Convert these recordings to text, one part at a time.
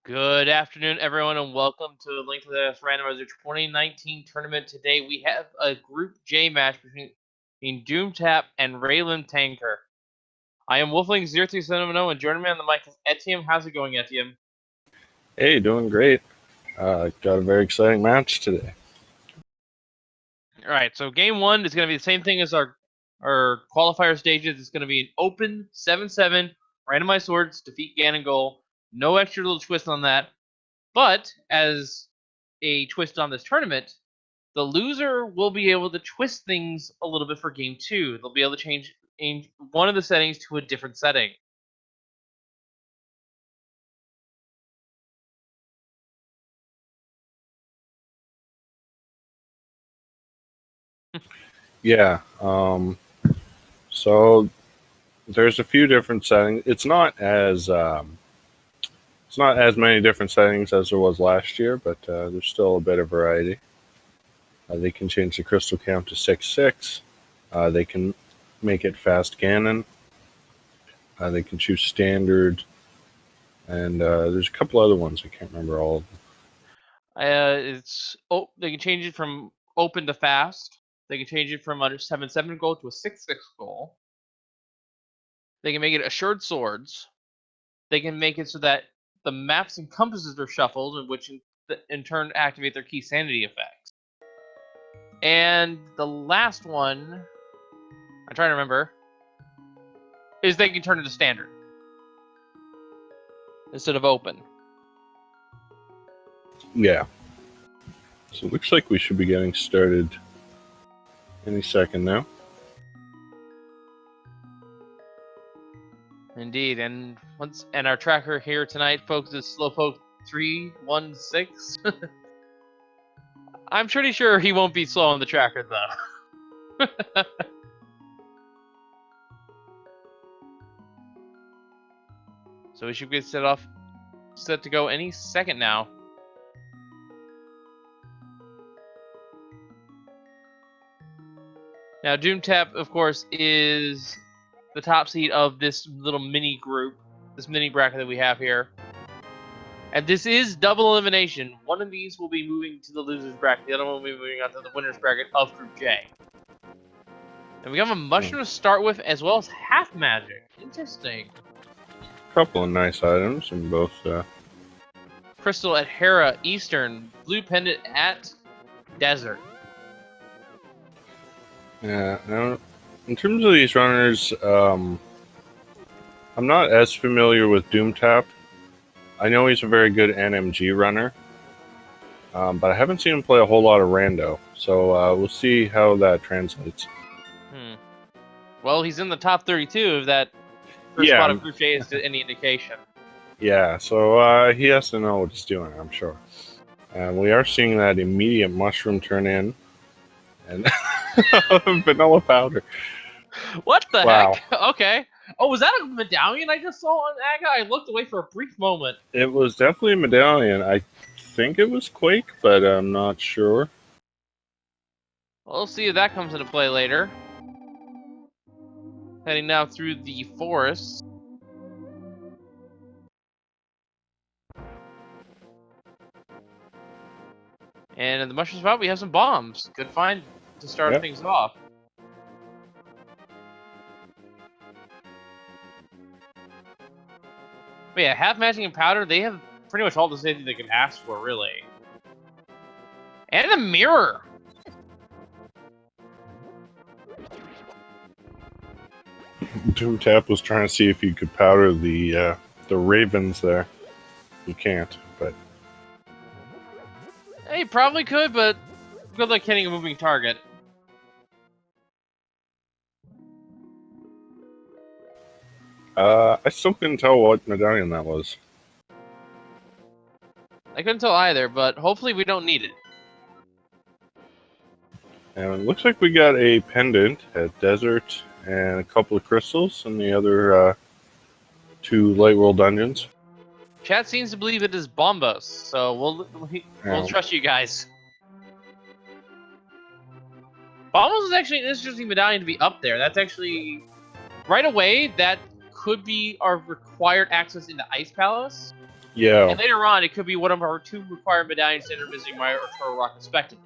Good afternoon, everyone, and welcome to the Link to the Randomizer 2019 tournament. Today we have a Group J match between Doomtap and Ralen Tankir. I am Wolfling0370, and joining me on the mic is Etienne. How's it going, Etienne? Hey, doing great. Got a very exciting match today. All right, so game one is going to be the same thing as our qualifier stages. It's going to be an open 7-7, randomized swords, defeat Ganon goal. No extra little twist on that. But as a twist on this tournament, the loser will be able to twist things a little bit for game two. They'll be able to change one of the settings to a different setting. Yeah. So there's a few different settings. It's not as many different settings as there was last year, but there's still a bit of variety. They can change the crystal count to 6/6. They can make it fast Ganon. They can choose standard, and there's a couple other ones. I can't remember all of them. They can change it from open to fast. They can change it from a 7-7 goal to a 6-6 goal. They can make it assured swords. They can make it so that the maps and compasses are shuffled, which in turn activate their key sanity effects. And the last one, I'm trying to remember, is they can turn it to standard instead of open. Yeah. So it looks like we should be getting started any second now. Indeed, and our tracker here tonight, folks, is Slowpoke 316. I'm pretty sure he won't be slow on the tracker though. So we should get set to go any second now. Now, Doomtap, of course, is the top seed of this little mini group, this mini bracket that we have here. And this is double elimination. One of these will be moving to the loser's bracket. The other one will be moving on to the winner's bracket of Group J. And we have a mushroom to start with, as well as half magic. Interesting. Couple of nice items in both. Crystal at Hera, Eastern. Blue pendant at Desert. Yeah. Now, in terms of these runners, I'm not as familiar with Doomtap. I know he's a very good NMG runner, but I haven't seen him play a whole lot of rando. So we'll see how that translates. Well, he's in the top 32 if that first spot of Group J is any indication. Yeah, so he has to know what he's doing, I'm sure. And we are seeing that immediate mushroom turn in. And vanilla powder. What the heck? Okay. Oh, was that a medallion I just saw on Aga? I looked away for a brief moment. It was definitely a medallion. I think it was Quake, but I'm not sure. Well, we'll see if that comes into play later. Heading now through the forest. And in the mushroom spot, we have some bombs. Good find to start things off. But yeah, half magic and powder, they have pretty much all the safety they can ask for, really. And a mirror. Doomtap was trying to see if you could powder the ravens there. You can't, but Hey, probably could, but good luck hitting a moving target. I still couldn't tell what medallion that was. I couldn't tell either, but hopefully we don't need it. And it looks like we got a pendant at Desert and a couple of crystals in the other two Light World dungeons. Chat seems to believe it is Bombos, so we'll trust you guys. Bombos is actually an interesting medallion to be up there. That's actually, right away, that could be our required access into Ice Palace. Yeah. And later on, it could be one of our 2 required medallions to enter Visiting Mire or Turtle Rock, respectively.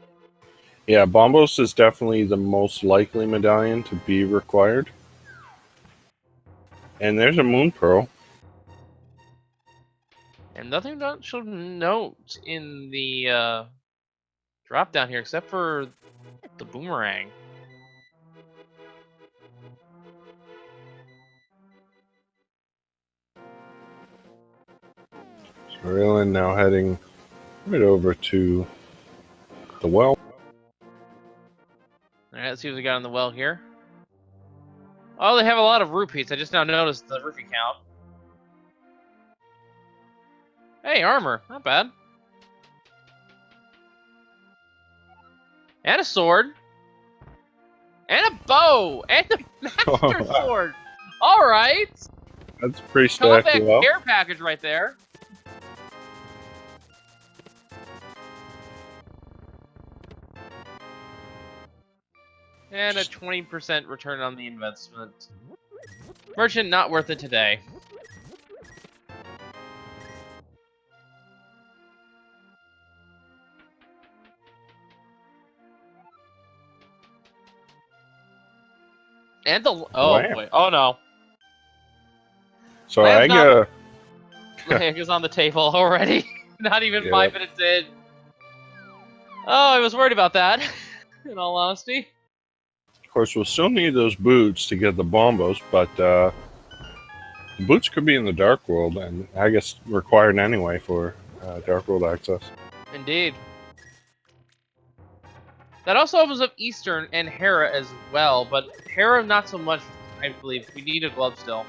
Yeah, Bombos is definitely the most likely medallion to be required. And there's a Moon Pearl. And nothing should note in the drop down here except for the boomerang. So Ralen now heading right over to the well. Alright, let's see what we got in the well here. Oh, they have a lot of rupees. I just now noticed the rupee count. Hey, armor. Not bad. And a sword. And a bow. And a master sword. Alright. That's a pretty Come stacked back well. care package right there. And a 20% return on the investment. Merchant, not worth it today. And the oh Lamp. boy, oh no, So Lamp's Aga, lamp is on the table already. Not even Yeah. 5 minutes in. Oh, I was worried about that. In all honesty. of course, we'll still need those boots to get the Bombos, but the boots could be in the Dark World, and I guess required anyway for Dark World access. Indeed. That also opens up Eastern and Hera as well, but Hera not so much. I believe we need a glove still.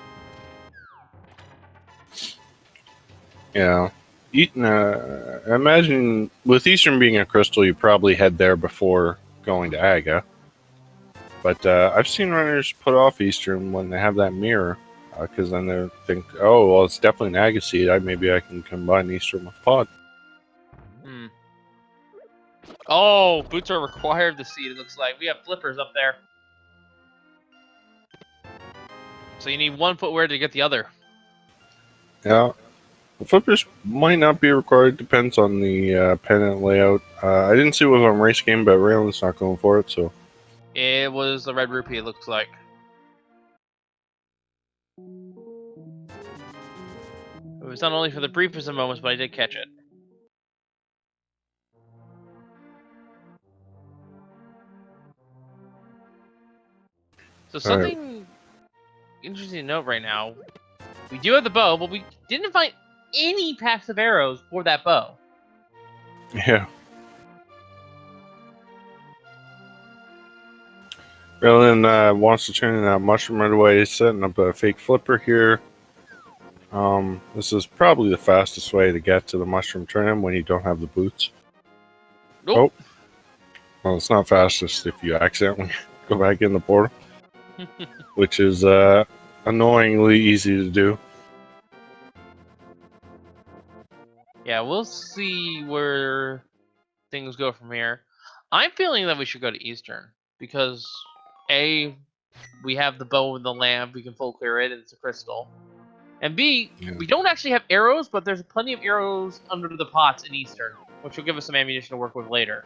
Yeah. Imagine with Eastern being a crystal, you probably head there before going to Aga. But I've seen runners put off Eastern when they have that mirror, because then they think, oh, well, it's definitely an Aga seed. Maybe I can combine Eastern with Pod. Hmm. Oh, boots are required to see. It looks like we have flippers up there. So you need 1 footwear to get the other. Yeah. The flippers might not be required. Depends on the pennant layout. I didn't see it was on race game, but Ralen's not going for it, so. It was the red rupee, it looks like. It was not only for the briefest of moments, but I did catch it. So something interesting to note right now. We do have the bow, but we didn't find any packs of arrows for that bow. Yeah. Ralen wants to turn in that mushroom right away. He's setting up a fake flipper here. This is probably the fastest way to get to the mushroom turn when you don't have the boots. Nope. Oh. Well, it's not fastest if you accidentally go back in the portal, which is annoyingly easy to do. Yeah, we'll see where things go from here. I'm feeling that we should go to Eastern because A, we have the bow and the lamp, we can full clear it, and it's a crystal. And B, we don't actually have arrows, but there's plenty of arrows under the pots in Eastern, which will give us some ammunition to work with later.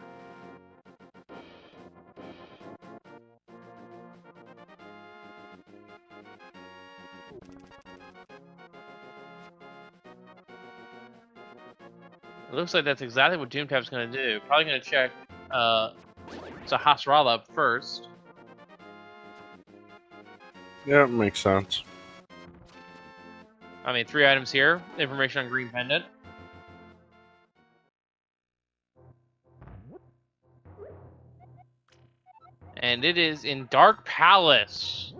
It looks like that's exactly what Doomtap's going to do. Probably going to check Sahasrara up first. Yeah, it makes sense. I mean, 3 items here. Information on Green Pendant. And it is in Dark Palace.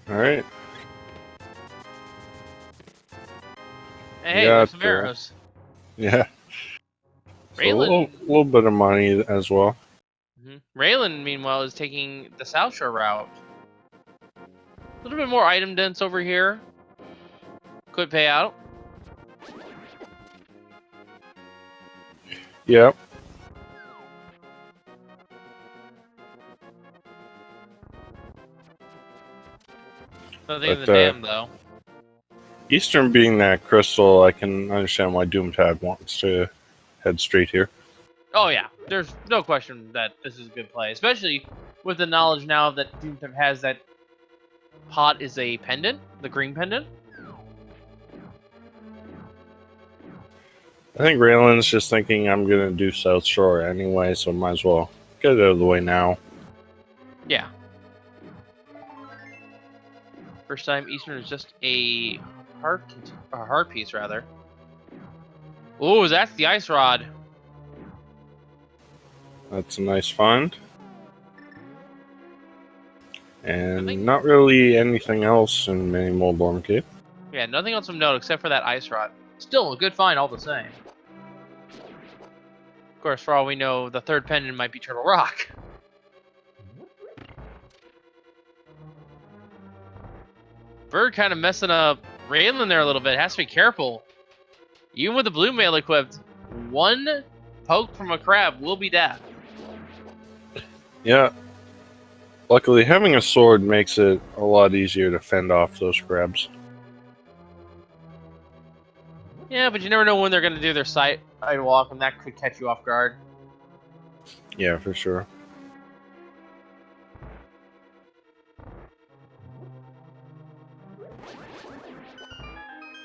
Alright. Hey, there's some arrows. Yeah. So a Ralen, little bit of money as well. Ralen, meanwhile, is taking the South Shore route. A little bit more item dense over here. Could pay out. Yep. Nothing in the dam, though. Eastern being that crystal, I can understand why Doomtap wants to head straight here. Oh yeah, there's no question that this is a good play, especially with the knowledge now that Doomtap has that pot is a pendant, the green pendant. I think Ralen's just thinking I'm going to do South Shore anyway, so might as well get it out of the way now. Yeah. First time Eastern is just a hard piece rather. Oh, that's the ice rod. That's a nice find. And not really anything else in Mini Moldorm Cape. Yeah, nothing else of note except for that ice rod. Still a good find all the same. Of course, for all we know, the third pendant might be Turtle Rock. Bird kind of messing up Ralen there a little bit. Has to be careful. Even with the blue mail equipped, one poke from a crab will be death. Yeah. Luckily, having a sword makes it a lot easier to fend off those crabs. Yeah, but you never know when they're going to do their sidewalk, and that could catch you off guard. Yeah, for sure.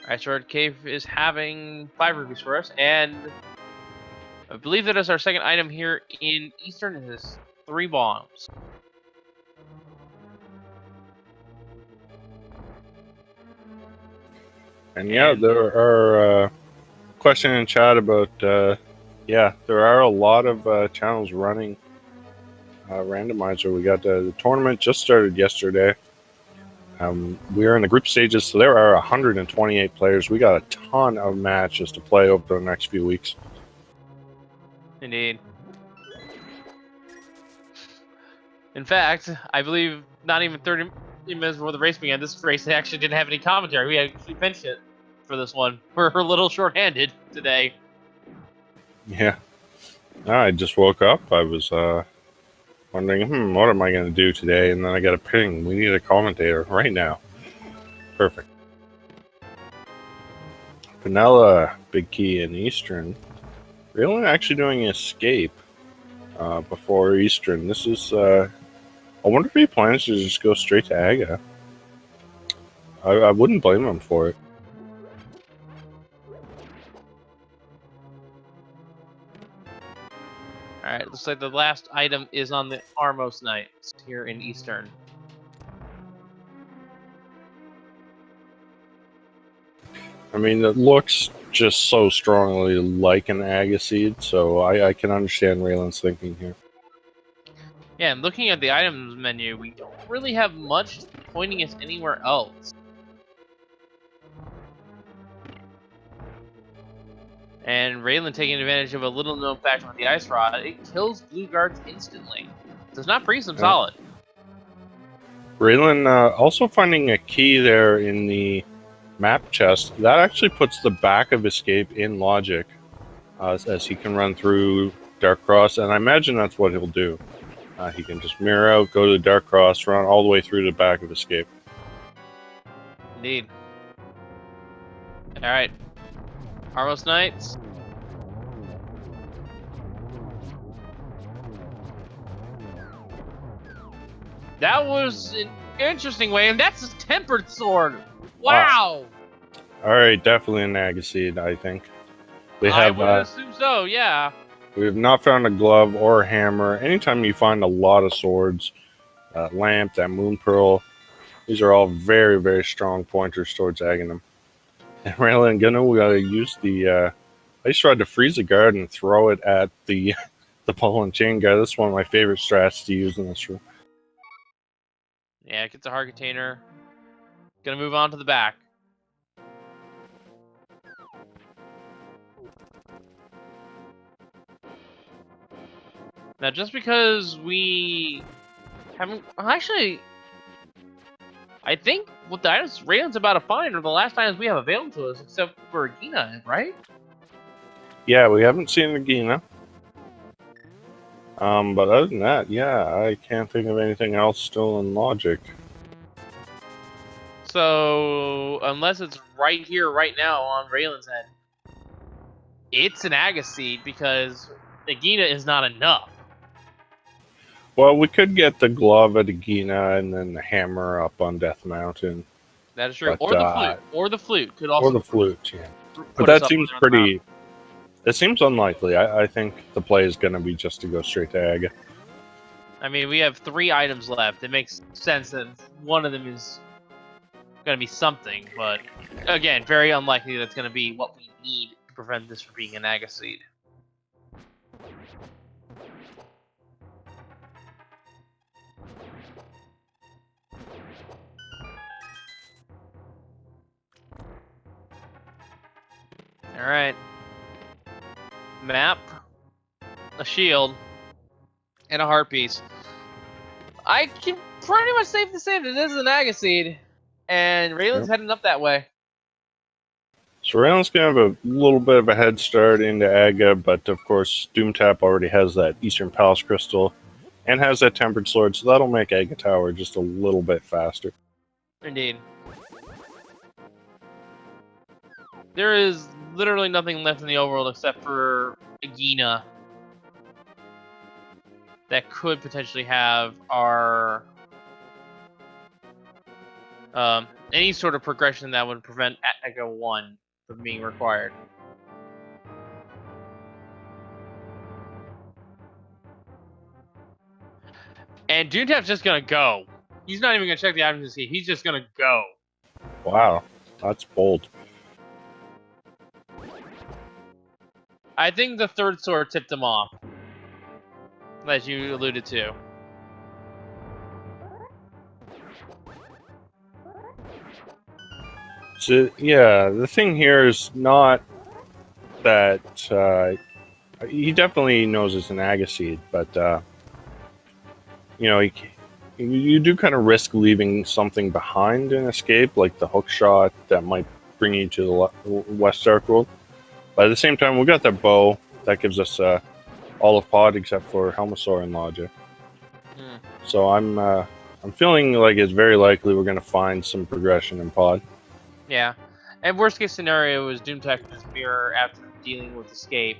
Ice Rod Cave is having 5 rupees for us, and I believe that is our second item here in Eastern. Is 3 bombs. And yeah, there are question in chat about yeah, there are a lot of channels running Randomizer. We got the tournament just started yesterday. We are in the group stages, so there are 128 players. We got a ton of matches to play over the next few weeks. Indeed. In fact, I believe not even 30 minutes before the race began, this race actually didn't have any commentary. We actually benched it for this one. We're a little short-handed today. Yeah. I just woke up. I was wondering, what am I going to do today? And then I got a ping. We need a commentator right now. Perfect. Vanilla, big key in Eastern. Really actually doing escape before Eastern. This is, I wonder if he plans to just go straight to Aga. I wouldn't blame him for it. Alright, looks like the last item is on the Armos Knights here in Eastern. I mean, it looks just so strongly like an Agaseed, so I can understand Ralen's thinking here. Yeah, and looking at the items menu, we don't really have much pointing us anywhere else. And Ralen taking advantage of a little known fact with the Ice Rod, it kills blue guards instantly. Does not freeze them solid. Ralen also finding a key there in the map chest. That actually puts the back of escape in logic as he can run through Dark Cross, and I imagine that's what he'll do. He can just mirror out, go to the Dark Cross, run all the way through the back of escape. Indeed. Alright. Armos Knights. That was an interesting way, and that's a tempered sword. Wow! Alright, definitely an Agaseed, I think. I would assume so, yeah. We have not found a glove or a hammer. Anytime you find a lot of swords, lamp, that moon pearl, these are all very, very strong pointers towards Aghanim. And Ralen and Ganon, we gotta use the ice rod to freeze a guard and throw it at the ball and chain guard. That's one of my favorite strats to use in this room. Yeah, it gets a hard container. Gonna move on to the back. Now, just because we haven't... Actually, I think what the items Ralen's about to find are the last items we have available to us, except for Gina, right? Yeah, we haven't seen Regina. But other than that, yeah, I can't think of anything else still in logic. So, unless it's right here, right now on Ralen's head, it's an Agaseed because Nagina is not enough. Well, we could get the glove at Agina and then the hammer up on Death Mountain. That is true. But, Or the flute. Or the flute could also. Or the flute, yeah. put But us that up seems on the pretty. It seems unlikely. I think the play is going to be just to go straight to Aga. I mean, we have 3 items left. It makes sense that one of them is going to be something, but again, very unlikely that's going to be what we need to prevent this from being an Agaseed. Alright. Map, a shield, and a heart piece. I can pretty much safe to say that this is an Agaseed, and Ralen's heading up that way. So Ralen's going to have a little bit of a head start into Aga, but of course Doomtap already has that Eastern Palace Crystal and has that Tempered Sword, so that'll make Aga Tower just a little bit faster. Indeed. There is literally nothing left in the overworld except for Agina that could potentially have our any sort of progression that would prevent Aga 1 from being required. And Doomtap's just gonna go. He's not even gonna check the items to see. He's just gonna go. Wow, that's bold. I think the third sword tipped him off, as you alluded to. So, yeah, the thing here is not that he definitely knows it's an Agaseed, but you know, you do kind of risk leaving something behind in escape, like the hook shot that might bring you to the West Dark World. But at the same time, we got that bow that gives us all of Pod except for Helmasaur and Logic. So I'm feeling like it's very likely we're going to find some progression in Pod. Yeah, and worst case scenario is Doomtap can just mirror after dealing with escape.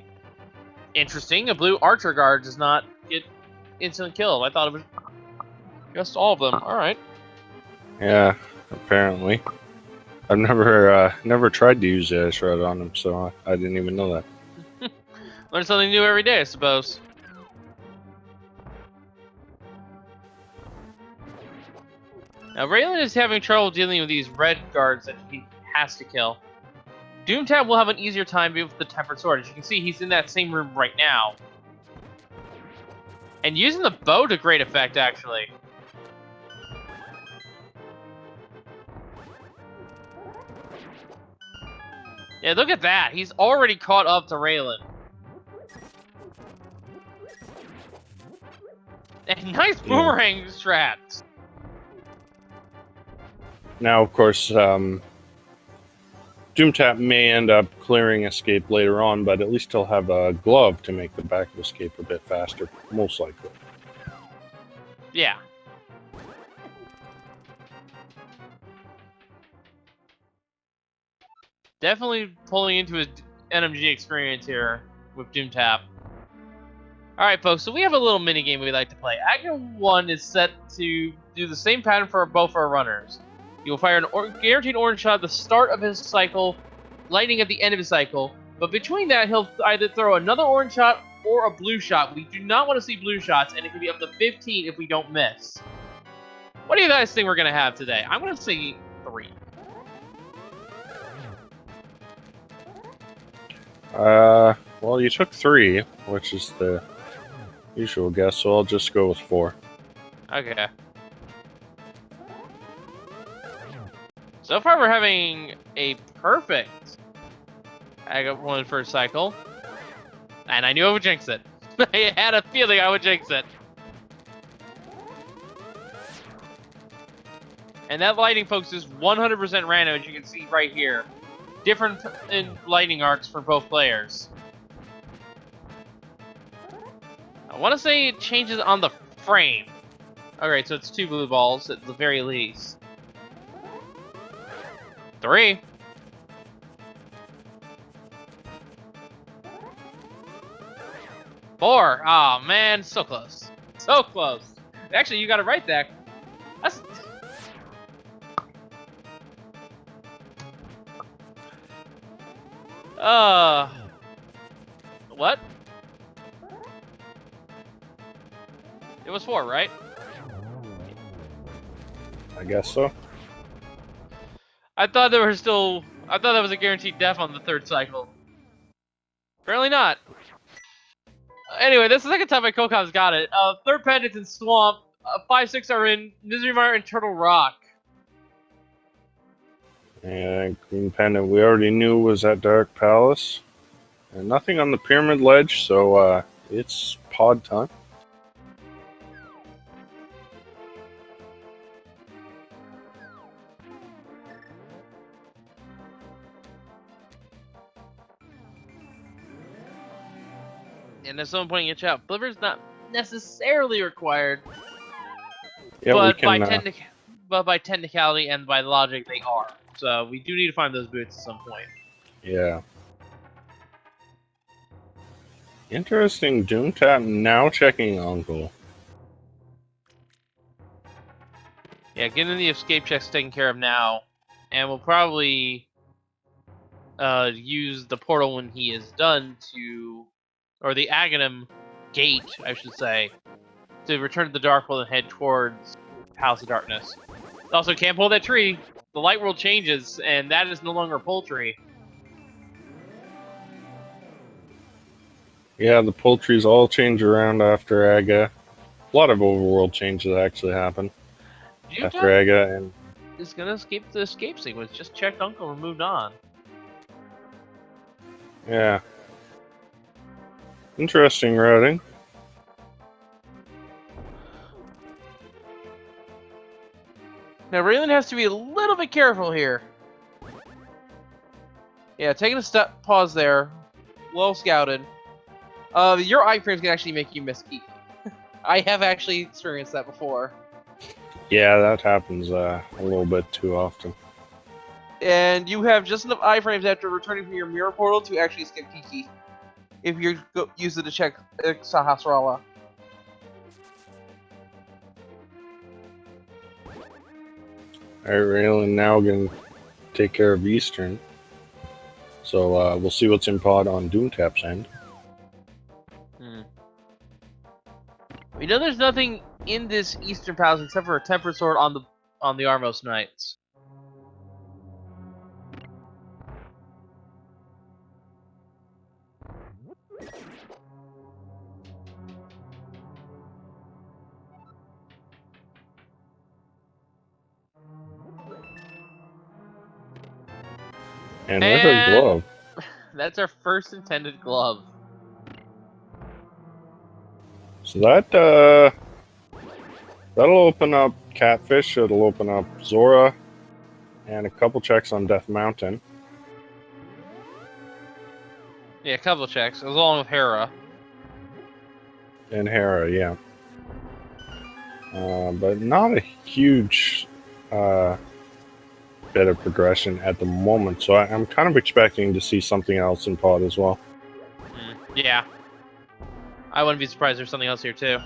Interesting, a blue archer guard does not get instantly killed. I thought it was just all of them. All right. Yeah, apparently. I've never tried to use the shred on him, so I didn't even know that. Learn something new every day, I suppose. Now, Ralen is having trouble dealing with these red guards that he has to kill. Doomtap will have an easier time with the Tempered Sword. As you can see, he's in that same room right now. And using the bow to great effect, actually. Yeah, look at that. He's already caught up to Ralen. And nice boomerang strats. Now, of course, Doomtap may end up clearing escape later on, but at least he'll have a glove to make the back of escape a bit faster, most likely. Yeah. Definitely pulling into his NMG experience here with Doomtap. Alright, folks, so we have a little mini-game we'd like to play. Aga 1 is set to do the same pattern for both our runners. You'll fire an guaranteed orange shot at the start of his cycle, lightning at the end of his cycle, but between that, he'll either throw another orange shot or a blue shot. We do not want to see blue shots, and it can be up to 15 if we don't miss. What do you guys think we're going to have today? I'm going to say 3. Well, you took 3, which is the usual guess, so I'll just go with 4. Okay. So far, we're having a perfect Aga 1 first cycle. And I knew I would jinx it. I had a feeling I would jinx it. And that lighting, folks, is 100% random, as you can see right here. Different in lightning arcs for both players. I want to say it changes on the frame. Alright, so it's 2 blue balls at the very least. 3. Four. Oh man, so close. So close. Actually, you got it right there. That's. What? It was 4, right? I guess so. I thought there were still. I thought that was a guaranteed death on the 3rd cycle. Apparently not. Anyway, this is the second time my Kokom's got it. 3rd Pendant's in Swamp. 5, 6 are in Misery Mire and Turtle Rock. And Green Pendant we already knew was at Dark Palace. And nothing on the Pyramid Ledge, so it's pod time. And at some point in your chat, Flipper's not necessarily required. Yeah, but, we can, by technicality and by logic, they are. So we do need to find those boots at some point. yeah. Interesting. Doomtap now checking Uncle. Yeah, getting the escape checks taken care of now. And we'll probably use the portal when he is done to... Or the Aghanim gate, I should say. To return to the Dark World and head towards House of Darkness. Also, can't pull that tree. The light world changes, and that is no longer a pull tree. Yeah, the poultries all change around after Aga. A lot of overworld changes actually happen after Aga, and is gonna escape the escape sequence. Just checked Uncle and moved on. yeah. Interesting routing. Now, Ralen has to be a little bit careful here. Yeah, taking a step, pause there. Well scouted. Your iframes can actually make you miss Kiki. I have actually experienced that before. Yeah, that happens a little bit too often. And you have just enough iframes after returning from your mirror portal to actually skip Kiki. If you use it to check Sahasrara. Alright, Raylan now going to take care of Eastern. So we'll see what's in pod on Doomtap's end. We know there's nothing in this Eastern Palace except for a Tempered Sword on the Armos Knights. And with her glove. That's our first intended glove. So that'll open up Catfish, it'll open up Zora, and a couple checks on Death Mountain. Yeah, a couple of checks, along with Hera. And Hera, yeah. But not a huge bit of progression at the moment, so I'm kind of expecting to see something else in pod as well. Yeah. I wouldn't be surprised there's something else here too.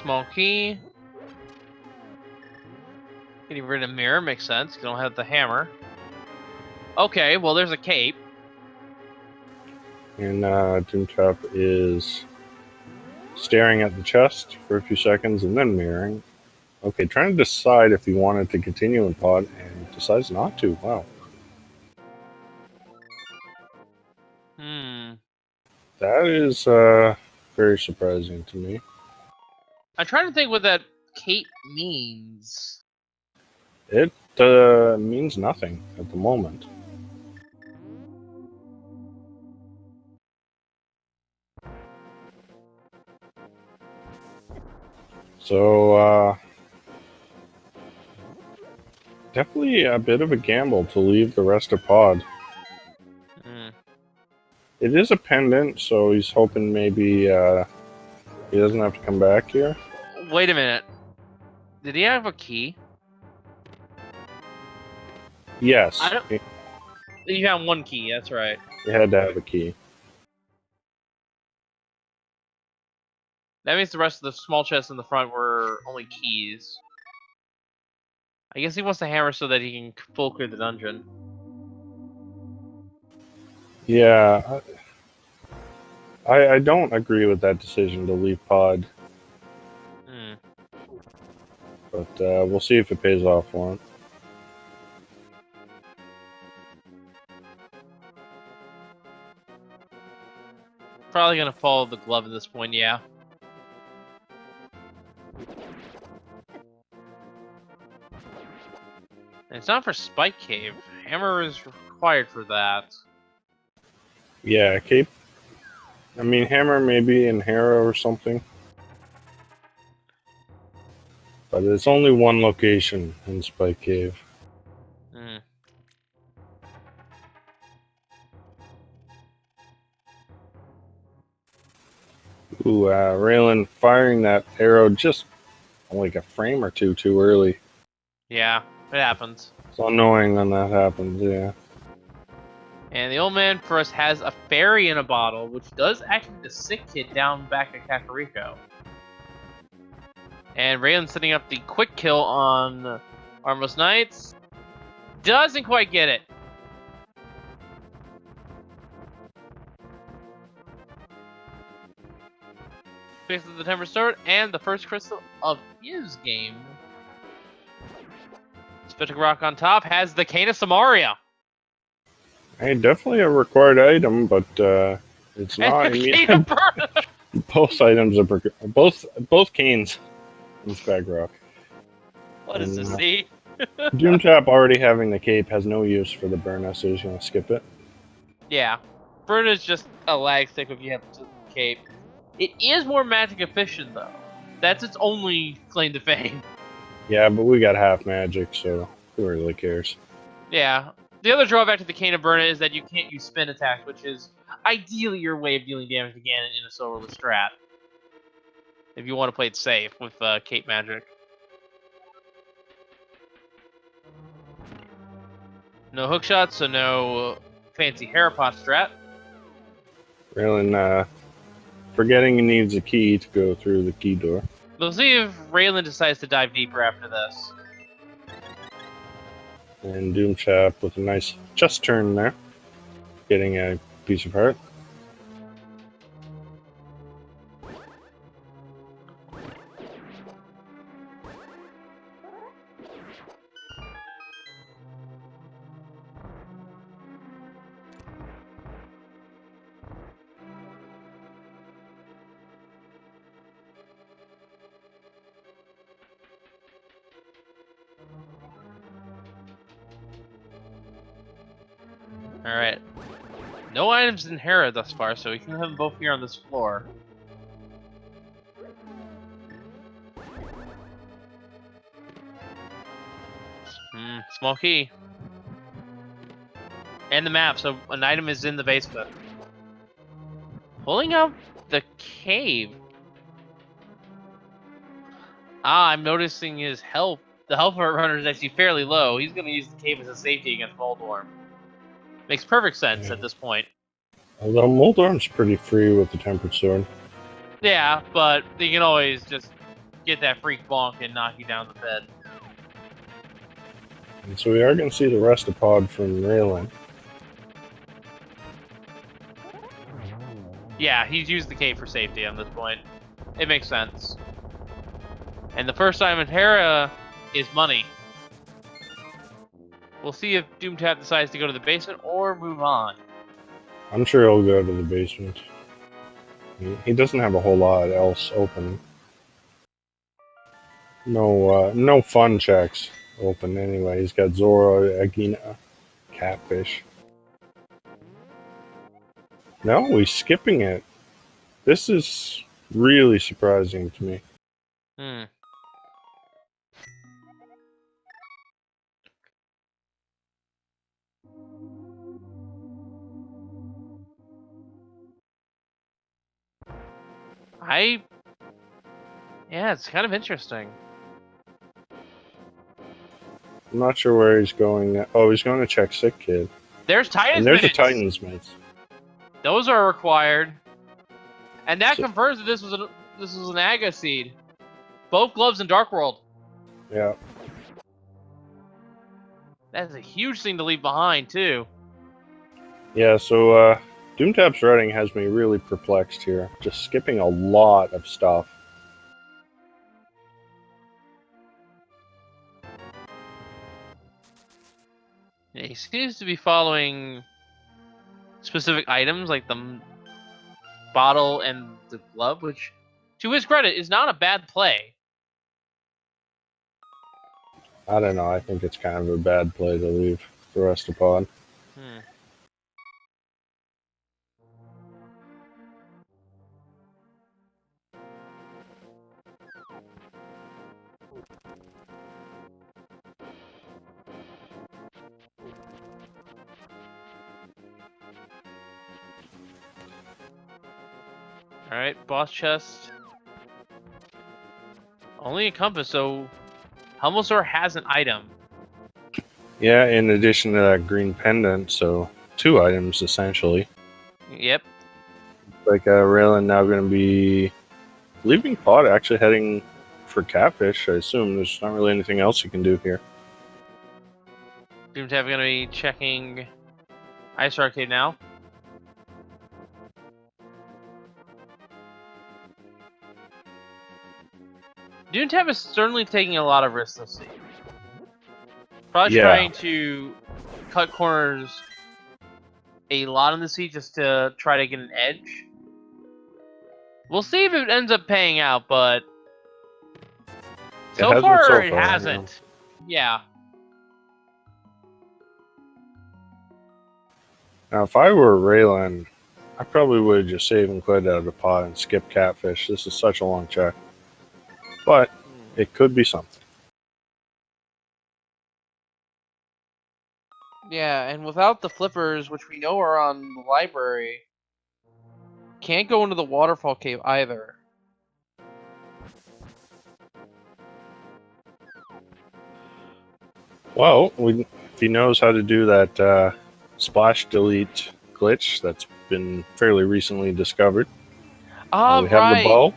Small key. Getting rid of mirror makes sense. You don't have the hammer. Okay, well there's a cape. And Doomtap is staring at the chest for a few seconds and then mirroring. Okay, trying to decide if he wanted to continue in pod and decides not to. Wow. That is very surprising to me. I'm trying to think what that cape means. It means nothing at the moment. So, definitely a bit of a gamble to leave the rest of Pod. It is a pendant, so he's hoping maybe he doesn't have to come back here. Wait a minute. Did he have a key? Yes, You have one key, that's right. he had to have a key. That means the rest of the small chests in the front were only keys. I guess he wants the hammer so that he can full clear the dungeon. Yeah, I don't agree with that decision to leave Pod, but we'll see if it pays off for him. Probably gonna follow the glove at this point, yeah. And it's not for Spike Cave. Hammer is required for that. Yeah, Cape. I mean, Hammer maybe in Hera or something. But it's only one location in Spike Cave. Ooh, Ralen firing that arrow just like a frame or two too early. Yeah, it happens. It's annoying when that happens, yeah. And the old man for us has a fairy in a bottle, which does activate the sick kid down back at Kakariko. And Raylan setting up the quick kill on Armless Knights. Doesn't quite get it. Fixes the temper sword and the first crystal of his game. Spectral Rock on top has the Cane of Samaria. Hey, definitely a required item, but it's not immediate. Both items are both canes in Spagrock. What is this, see? Doomtap already having the cape has no use for the Burna, so he's gonna skip it. Yeah. Burn is just a lag stick if you have the cape. It is more magic efficient, though. That's its only claim to fame. Yeah, but we got half magic, so who really cares? Yeah. The other drawback to the Cane of Burna is that you can't use spin attacks, which is ideally your way of dealing damage to Ganon in a soloist strat. If you want to play it safe with cape magic. No hookshot, so no fancy Harapot strat. Raylan forgetting he needs a key to go through the key door. We'll see if Raylan decides to dive deeper after this. And Doomtap with a nice just turn there, getting a piece of heart. Alright. No items in Hera thus far, so we can have them both here on this floor. Small key. And the map, so an item is in the basement. Pulling out the cave. I'm noticing his health. The health of our runner is actually fairly low. He's going to use the cave as a safety against Voldorm. Makes perfect sense at this point. Although Moldorm's pretty free with the Tempered Sword. Yeah, but you can always just get that freak bonk and knock you down the bed. And so we are going to see the rest of Pod from Raylan. Yeah, he's used the cave for safety on this point. It makes sense. And the first item in Hera is money. We'll see if Doomtap decides to go to the basement or move on. I'm sure he'll go to the basement. He doesn't have a whole lot else open. No fun checks open anyway. He's got Zora, Agina, Catfish. No, he's skipping it. This is really surprising to me. Hmm. Yeah, it's kind of interesting. I'm not sure where he's going. Oh, he's going to check Sick Kid. There's Titan's And there's Mitts. a Titan's Mitts. Those are required. And that So- confirms that this was an Aga seed. Both gloves in Dark World. Yeah. That's a huge thing to leave behind, too. Yeah, so Doomtap's writing has me really perplexed here. Just skipping a lot of stuff. Yeah, he seems to be following specific items like the bottle and the glove, which, to his credit, is not a bad play. I don't know. I think it's kind of a bad play to leave the rest of pod. Hmm. Alright, boss chest. Only a compass, so Helmelzor has an item. Yeah, in addition to that green pendant, so 2 items essentially. Yep. Like Ralen now going to be leaving pod, actually heading for Catfish. I assume there's not really anything else you can do here. Doomtap gonna be checking Ice Arcade now. Doomtap is certainly taking a lot of risks this season. Probably Yeah. trying to cut corners a lot in the seat just to try to get an edge. We'll see if it ends up paying out, but so far it hasn't. Yeah. Now, if I were Raylan, I probably would just save and quit out of the pot and skip Catfish. This is such a long check. But it could be something. Yeah, and without the flippers, which we know are on the library, can't go into the waterfall cave either. Well, if he knows how to do that splash delete glitch that's been fairly recently discovered. Ah, we have the bow.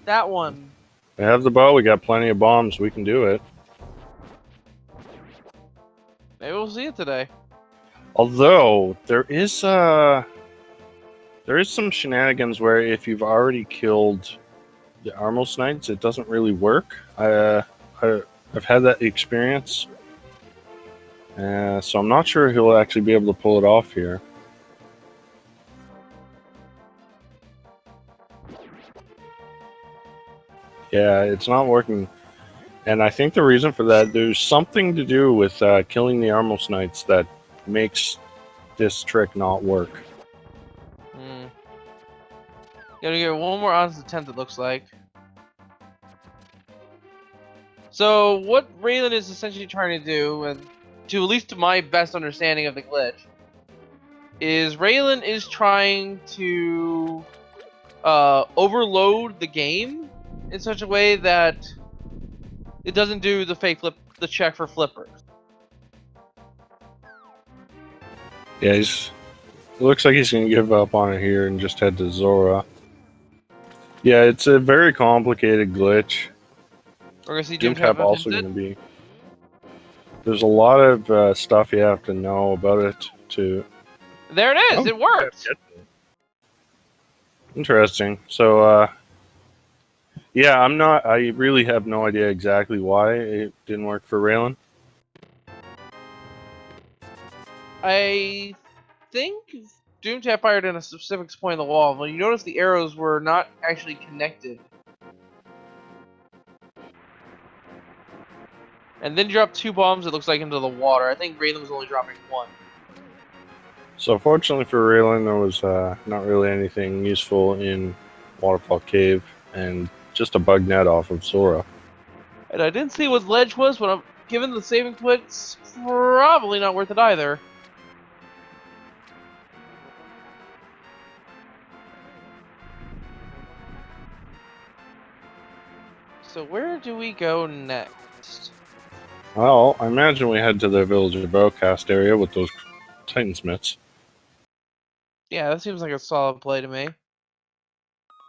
That one. We have the bow. We got plenty of bombs. We can do it. Maybe we'll see it today. Although there is some shenanigans where if you've already killed the Armos Knights, it doesn't really work. I've had that experience, so I'm not sure he'll actually be able to pull it off here. Yeah, it's not working. And I think the reason for that, there's something to do with killing the Armos Knights that makes this trick not work. Gotta get one more odds to 10th, it looks like. So, what Ralen is essentially trying to do, and to at least to my best understanding of the glitch, is Ralen is trying to overload the game in such a way that it doesn't do the check for flippers. Yeah, it looks like he's going to give up on it here and just head to Zora. Yeah, it's a very complicated glitch. We're going to see Doomtap also going to be... There's a lot of stuff you have to know about it to... There it is! It worked! Interesting. So, yeah, I really have no idea exactly why it didn't work for Ralen. I think Doomtap fired in a specific point of the wall. Well, you notice the arrows were not actually connected. And then dropped 2 bombs, it looks like, into the water. I think Ralen was only dropping 1. So fortunately for Ralen, there was not really anything useful in Waterfall Cave, and just a bug net off of Sora. And I didn't see what ledge was, but I'm given the saving points, probably not worth it either. So where do we go next? Well, I imagine we head to the Village of Bowcast area with those Titansmiths. Yeah, that seems like a solid play to me.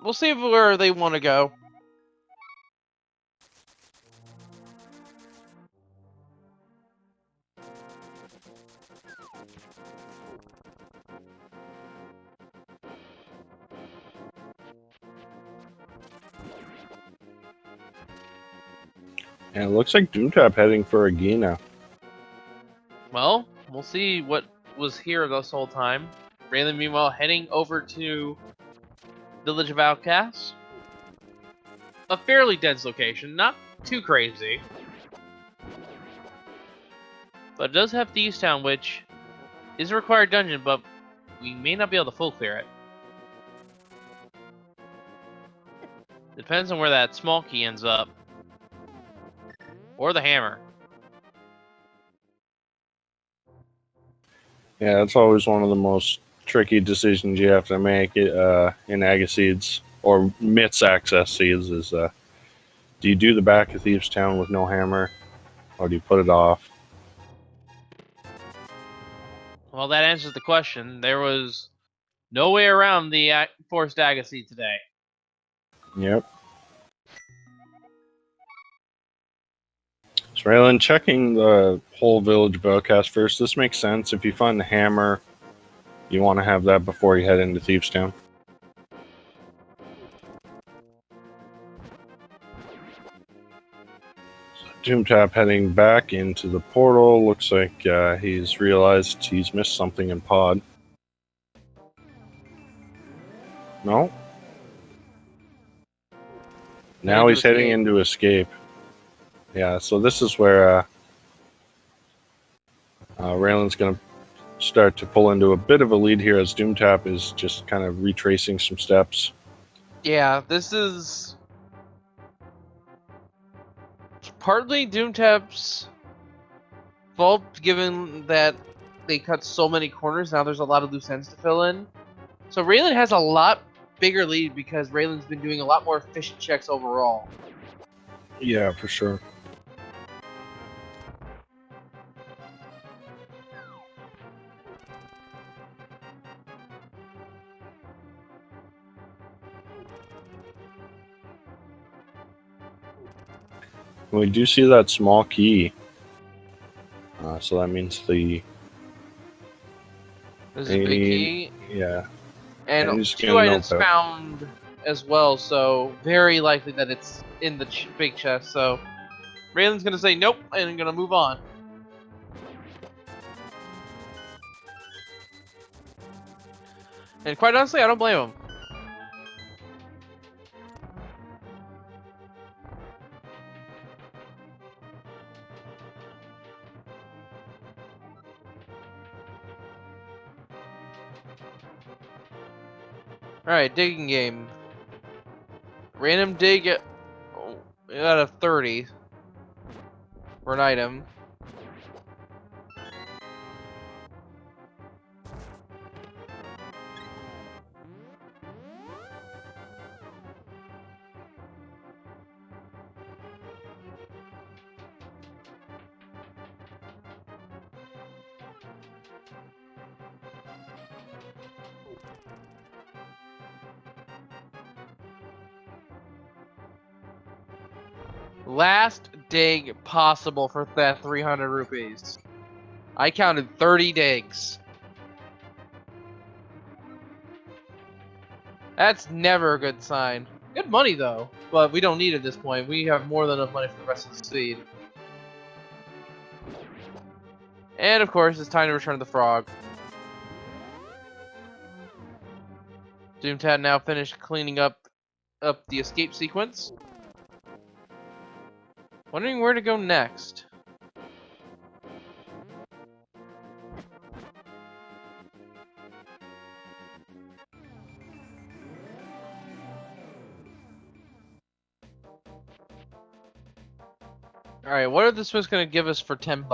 We'll see where they want to go. And it looks like Doomtap heading for a Gina. Well, we'll see what was here this whole time. Ralen, meanwhile, heading over to Village of Outcasts. A fairly dense location, not too crazy. But it does have Thieves Town, which is a required dungeon, but we may not be able to full clear it. Depends on where that small key ends up. Or the hammer. Yeah, that's always one of the most tricky decisions you have to make in Agaseeds or Myths access seeds is do you do the back of Thieves Town with no hammer or do you put it off? Well, that answers the question. There was no way around the Forced Agassiz today. Yep. So Ralen, checking the whole Village Bowcast first. This makes sense. If you find the hammer, you want to have that before you head into Thieves Town. Doomtap heading back into the portal. Looks like he's realized he's missed something in pod. No? Now he's heading into escape. Yeah, so this is where Ralen's going to start to pull into a bit of a lead here as Doomtap is just kind of retracing some steps. Yeah, this is partly Doomtap's fault, given that they cut so many corners. Now there's a lot of loose ends to fill in. So Ralen has a lot bigger lead because Ralen's been doing a lot more efficient checks overall. Yeah, for sure. We do see that small key. So that means the... This is a big key. Yeah. And 2 items found as well, so very likely that it's in the big chest. So Ralen's going to say nope and going to move on. And quite honestly, I don't blame him. Alright, digging game. Random dig out of 30 for an item. Last dig possible for that 300 rupees. I counted 30 digs. That's never a good sign. Good money though, but we don't need it at this point. We have more than enough money for the rest of the seed. And of course, it's time to return the frog. Doomtap now finished cleaning up the escape sequence. Wondering where to go next. Alright, what are the Smiths gonna give us for $10?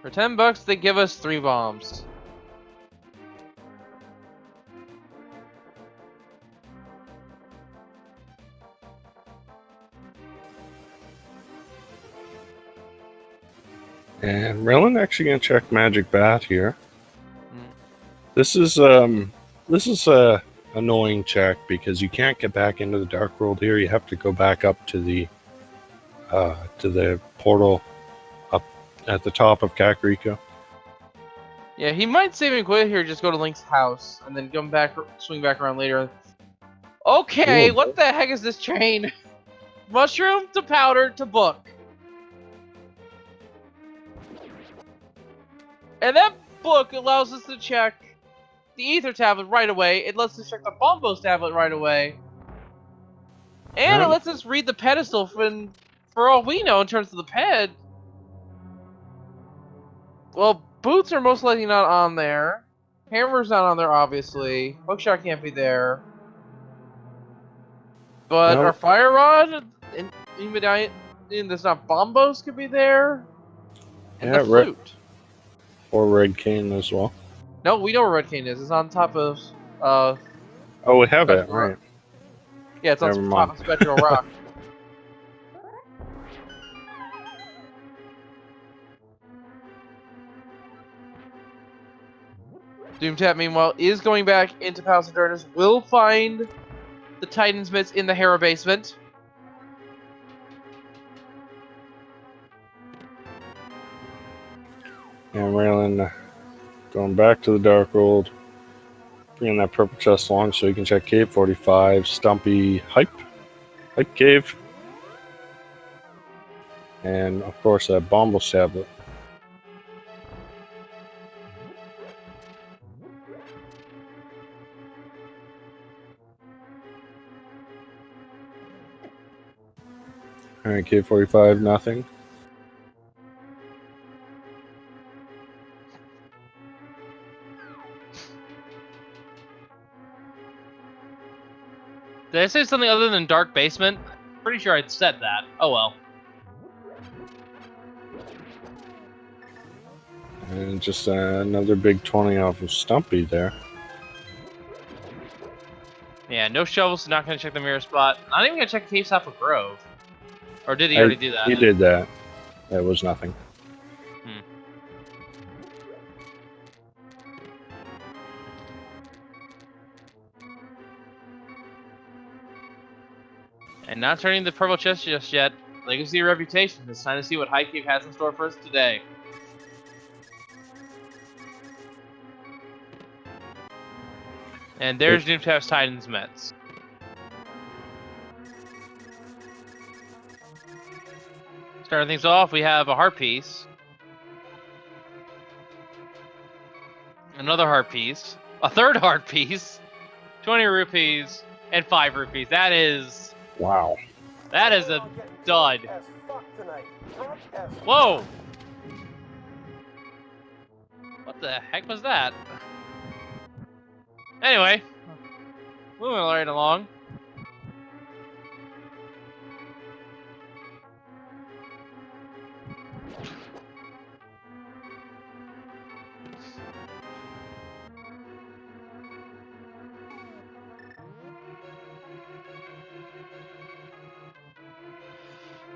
For $10, they give us 3 bombs. And Ralen actually gonna check Magic Bat here. Mm. This is a annoying check because you can't get back into the Dark World here. You have to go back up to the portal up at the top of Kakariko. Yeah, he might save and quit here, just go to Link's house, and then come back, swing back around later. Okay, Ooh. what the heck is this chain? Mushroom to powder to book. And that book allows us to check the Ether tablet right away. It lets us check the Bombos tablet right away. And it lets us read the pedestal for all we know in terms of the ped. Well, boots are most likely not on there. Hammer's not on there, obviously. Hookshot can't be there. But our Fire Rod and medallion that's not Bombos could be there. And the flute. Or Red Cane as well. No, we know where Red Cane is. It's on top of oh, we have it, right. Yeah, it's on top of Spectral Rock. Doomtap, meanwhile, is going back into Palace of Darkness. Will find the Titan's Mitts in the Hera basement. And Ralen going back to the Dark World, bringing that purple chest along so he can check Cave 45, Stumpy Hype Cave, and of course that Bombos tablet. Alright, Cave 45, nothing. Did I say something other than Dark Basement? Pretty sure I'd said that. Oh well. And just another big 20 off of Stumpy there. Yeah, no shovels, not going to check the mirror spot. Not even going to check Cave South of Grove. Or did he already do that? He did that. That was nothing. And not turning the purple chest just yet. Legacy of Reputation. It's time to see what High Cave has in store for us today. And there's Doomtap's Titan's Mets. Starting things off, we have a heart piece. Another heart piece. A third heart piece. 20 rupees. And 5 rupees. That is... Wow. That is a dud. Whoa! What the heck was that? Anyway, moving right along.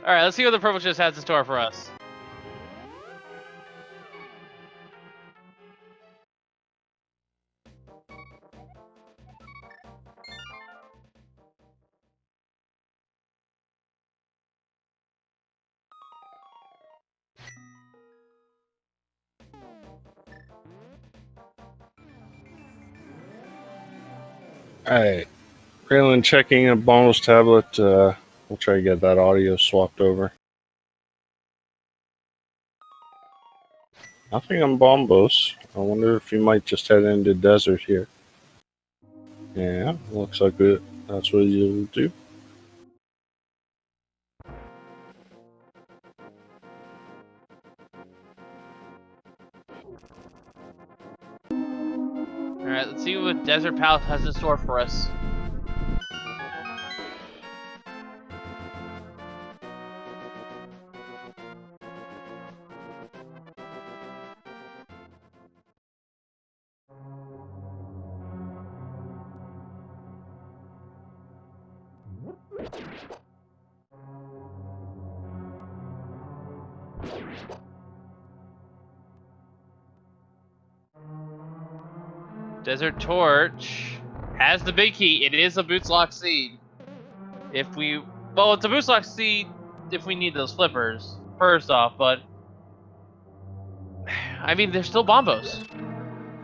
Alright, let's see what the purple chest has in store for us. Alright. Ralen checking a bonus tablet. We'll try to get that audio swapped over. Nothing on Bombos. I wonder if you might just head into desert here. Yeah, looks like it. That's what you'll do. Alright, let's see what Desert Palace has in store for us. Desert Torch has the big key. It is a Boots Lock Seed. Well, it's a Boots Lock Seed if we need those flippers, first off, but I mean, there's still Bombos.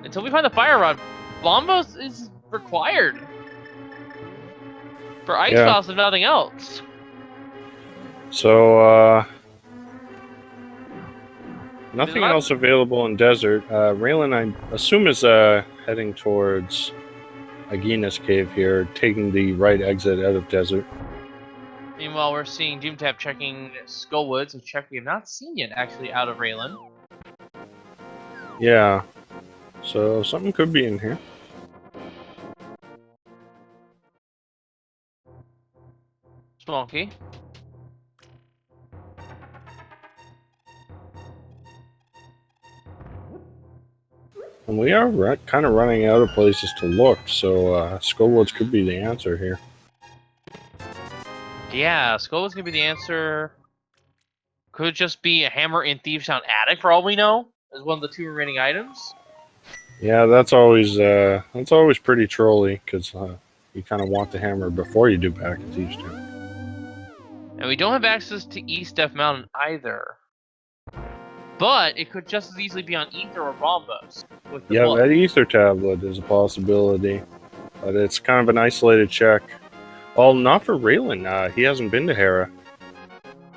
Until we find the Fire Rod, Bombos is required for Ice Palace and nothing else. So, nothing else available in Desert. Ralen, I assume, is heading towards Agina's Cave here, taking the right exit out of Desert. Meanwhile, we're seeing Doomtap checking Skullwoods, a check we have not seen yet, actually, out of Ralen. Yeah. So, something could be in here. Small key. And we are kind of running out of places to look, so Skullwoods could be the answer here. Yeah, Skullwoods could be the answer. Could just be a hammer in Thieves Town attic, for all we know, as one of the 2 remaining items. Yeah, that's always pretty trolly, because you kind of want the hammer before you do back at Thieves Town. And we don't have access to East Def Mountain either. But it could just as easily be on Ether or Bombos. Yeah, that Ether tablet is a possibility, but it's kind of an isolated check. Well, not for Ralen. He hasn't been to Hera.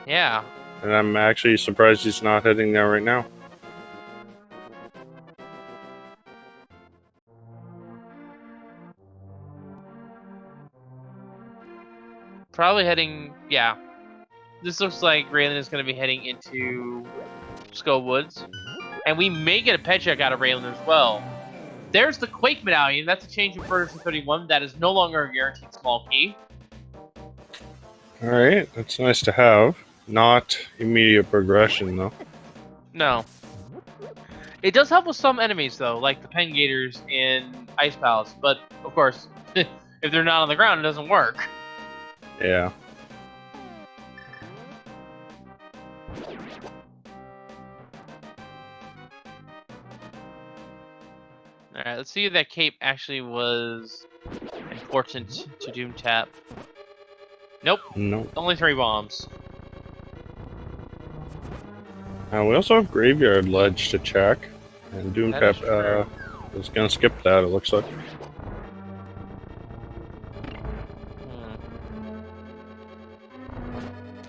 Yeah. And I'm actually surprised he's not heading there right now. Probably heading, yeah. This looks like Ralen is going to be heading into Skullwoods. And we may get a pet check out of Ralen as well. There's the Quake Medallion. That's a change in version 31. That is no longer a guaranteed small key. Alright, that's nice to have. Not immediate progression, though. No. It does help with some enemies, though, like the Pen Gators in Ice Palace. But, of course, if they're not on the ground, it doesn't work. Yeah. Alright, let's see if that cape actually was important to Doomtap. Nope. Nope. Only 3 bombs. We also have Graveyard Ledge to check. And Doomtap is going to skip that, it looks like.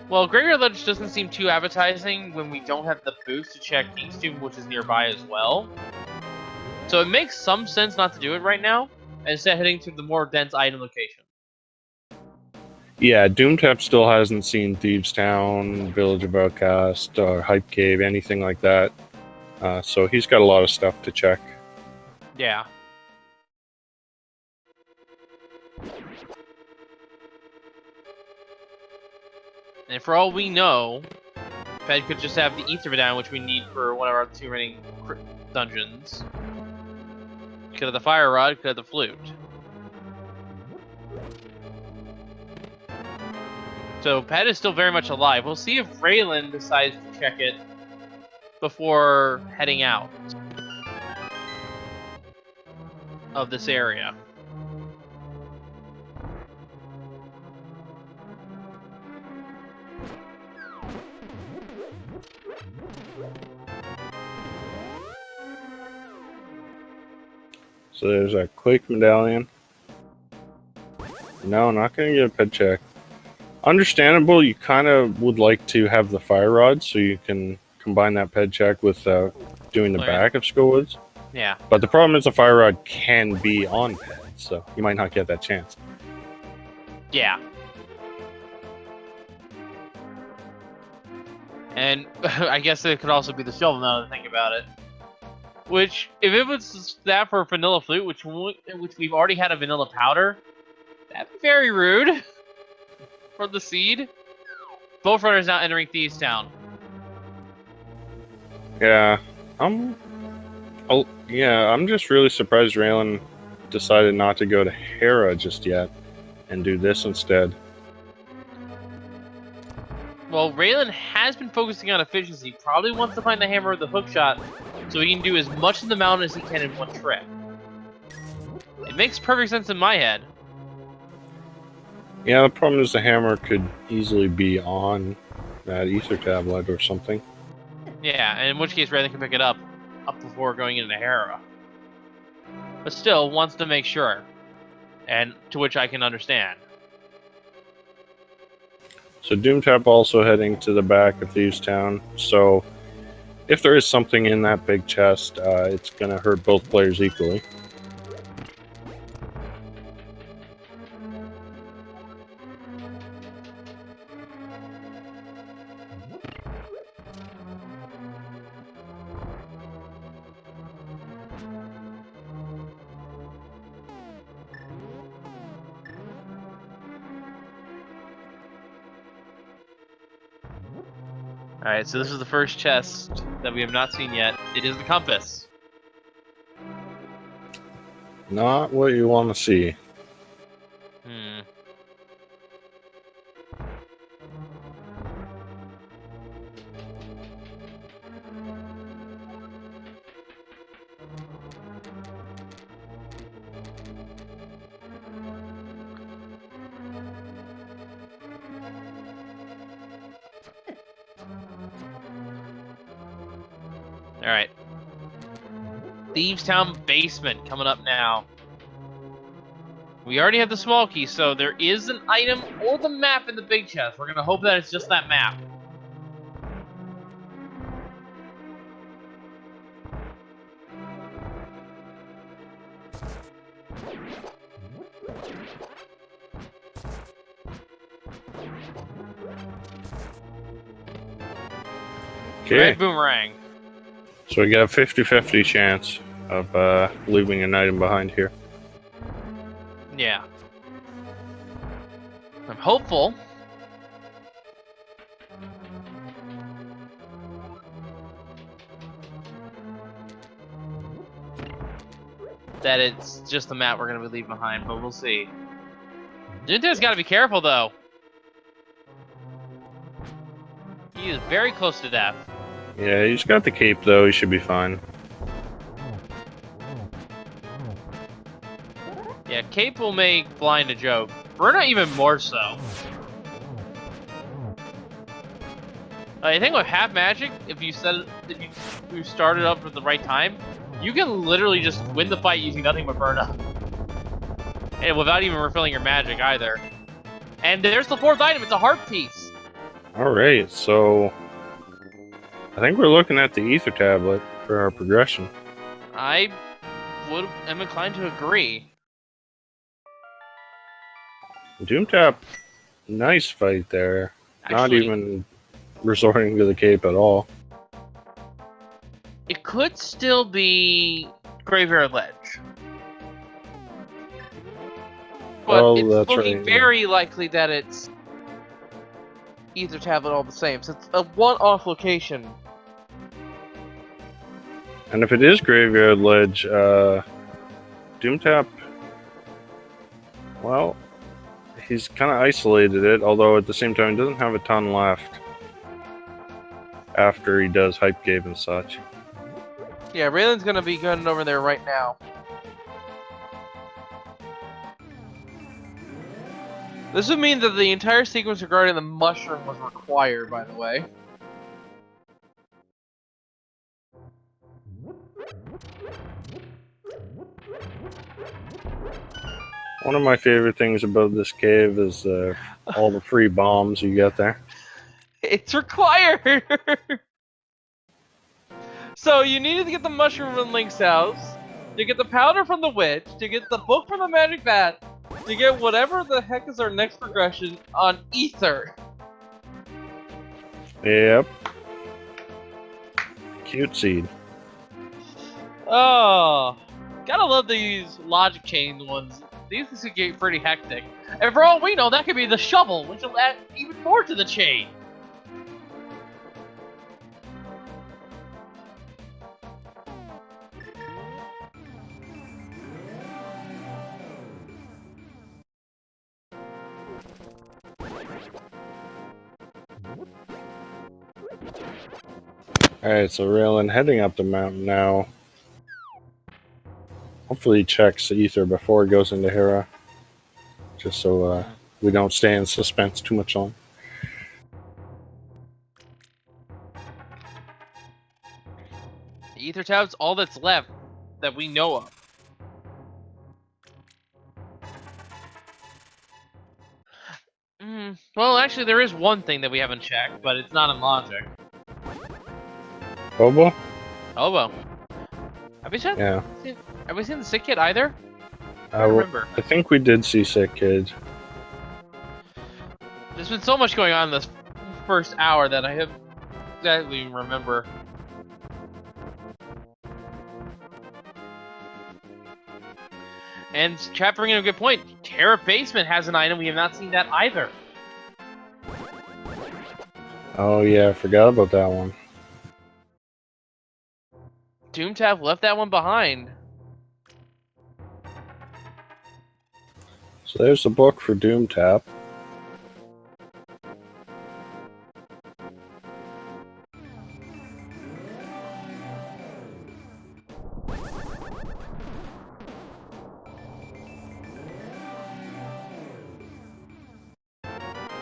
Well, Graveyard Ledge doesn't seem too appetizing when we don't have the boost to check King's Tomb, which is nearby as well. So it makes some sense not to do it right now, and instead heading to the more dense item location. Yeah, Doomtap still hasn't seen Thieves Town, Village of Outcast, or Hype Cave, anything like that. So he's got a lot of stuff to check. Yeah. And for all we know, Fed could just have the Ether Medallion, which we need for one of our 2 remaining dungeons. Could have the Fire Rod, could have the Flute. So Pet is still very much alive. We'll see if Ralen decides to check it before heading out of this area. So there's a Quake Medallion. No, not going to get a pet check. Understandable, you kind of would like to have the Fire Rod so you can combine that ped check with doing the back of Skullwoods. Yeah. But the problem is the Fire Rod can be on ped, so you might not get that chance. Yeah. And I guess it could also be the shovel now that I think about it. Which, if it was that for a vanilla flute, which we've already had a vanilla powder, that'd be very rude for the seed. Both runners now entering Thieves Town. Yeah, I'm just really surprised Ralen decided not to go to Hera just yet and do this instead. Well, Ralen has been focusing on efficiency. Probably wants to find the hammer with the hook shot so he can do as much of the mountain as he can in one trip. It makes perfect sense in my head. Yeah, the problem is the hammer could easily be on that ether tablet or something. Yeah, and in which case Ralen can pick it up before going into Hera. But still, wants to make sure. And to which I can understand. So Doomtap also heading to the back of Thieves Town. So if there is something in that big chest, it's going to hurt both players equally. Alright, so this is the first chest that we have not seen yet. It is the compass. Not what you want to see. Alright. Thieves Town basement coming up now. We already have the small key, so there is an item or the map in the big chest. We're gonna hope that it's just that map. Okay. Red boomerang. So we got a 50-50 chance of leaving an item behind here. Yeah. I'm hopeful. That it's just the map we're going to be leaving behind, but we'll see. Doomtap's got to be careful, though. He is very close to death. Yeah, he's got the cape, though. He should be fine. Yeah, Cape will make blind a joke. Burna even more so. I think with half magic, if you started up at the right time, you can literally just win the fight using nothing but Burna. And without even refilling your magic either. And there's the fourth item, it's a heart piece. Alright, so I think we're looking at the ether tablet for our progression. I am inclined to agree. Doomtap, nice fight there. Not Actually, even resorting to the cape at all. it could still be Graveyard Ledge. But Well, it's that's looking right, very likely that it's Ether Tablet all the same. So it's a one-off location. And if it is Graveyard Ledge, Doomtap, well, he's kind of isolated it, although at the same time he doesn't have a ton left after he does Hype Cave and such. Yeah, Ralen's gonna be gunning over there right now. This would mean that the entire sequence regarding the mushroom was required, by the way. One of my favorite things about this cave is all the free bombs you get there. It's required! So you needed to get the mushroom from Link's house, to get the powder from the witch, to get the book from the magic bat, to get whatever the heck is our next progression on Ether. Yep. Cute seed. Oh, gotta love these logic chain ones. These could get pretty hectic. And for all we know, that could be the shovel, which will add even more to the chain. Alright, so Ralen heading up the mountain now. Hopefully he checks the ether before he goes into Hera. Just so we don't stay in suspense too much longer. The Ether Tab's all that's left that we know of. Well, actually, there is one thing that we haven't checked, but it's not in logic. Bobo? Hobo. Have we seen? Yeah. Have we seen the sick kid either? I I don't remember. I think we did see Sick Kid. There's been so much going on in this first hour that I have exactly remember. And chat bringing a good point. Terra Basement has an item. We have not seen that either. Oh yeah, I forgot about that one. Doomtap left that one behind. So there's the book for Doomtap.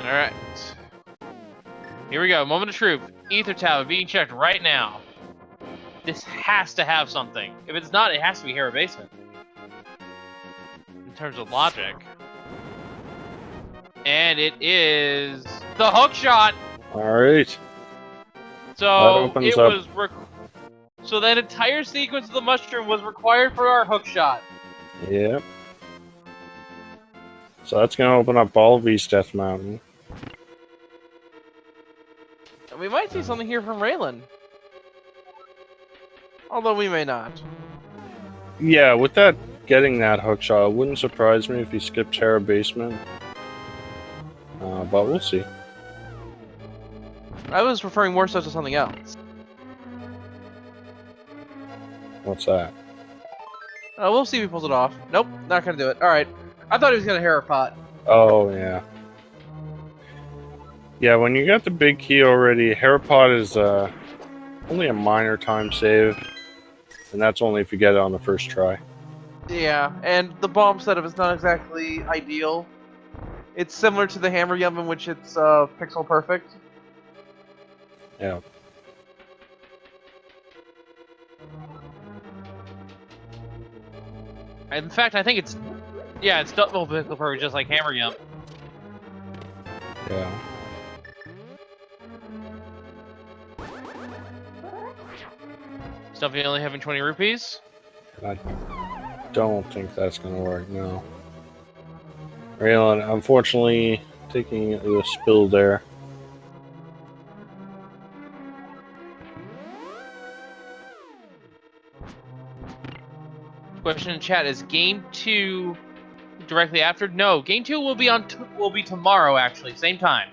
Alright. Here we go. Moment of truth. Ether Tab being checked right now. This has to have something. If it's not, it has to be Hera Basement. In terms of logic. And it is the hook shot. Alright. So opens it up. was so that entire sequence of the mushroom was required for our hook shot. Yep. So that's gonna open up all of East Death Mountain. And we might see something here from Ralen. Although we may not. Yeah, with that getting that hook shot, it wouldn't surprise me if he skipped Terra Basement. But we'll see. I was referring more so to something else. What's that? We'll see if he pulls it off. Nope, not gonna do it. Alright. I thought he was gonna Hera pot. Oh, yeah. Yeah, when you got the big key already, Herapod is only a minor time save. And that's only if you get it on the first try. Yeah, and the bomb setup is not exactly ideal. It's similar to the Hammer Yum in which it's pixel perfect. Yeah. In fact, I think it's... Yeah, it's double pixel perfect just like Hammer Yum. Yeah. Stuffy only having 20 rupees? I don't think that's gonna work, no. Ralen, unfortunately, taking the spill there. Question in chat, is Game 2 directly after? No, Game 2 will be tomorrow, actually, same time.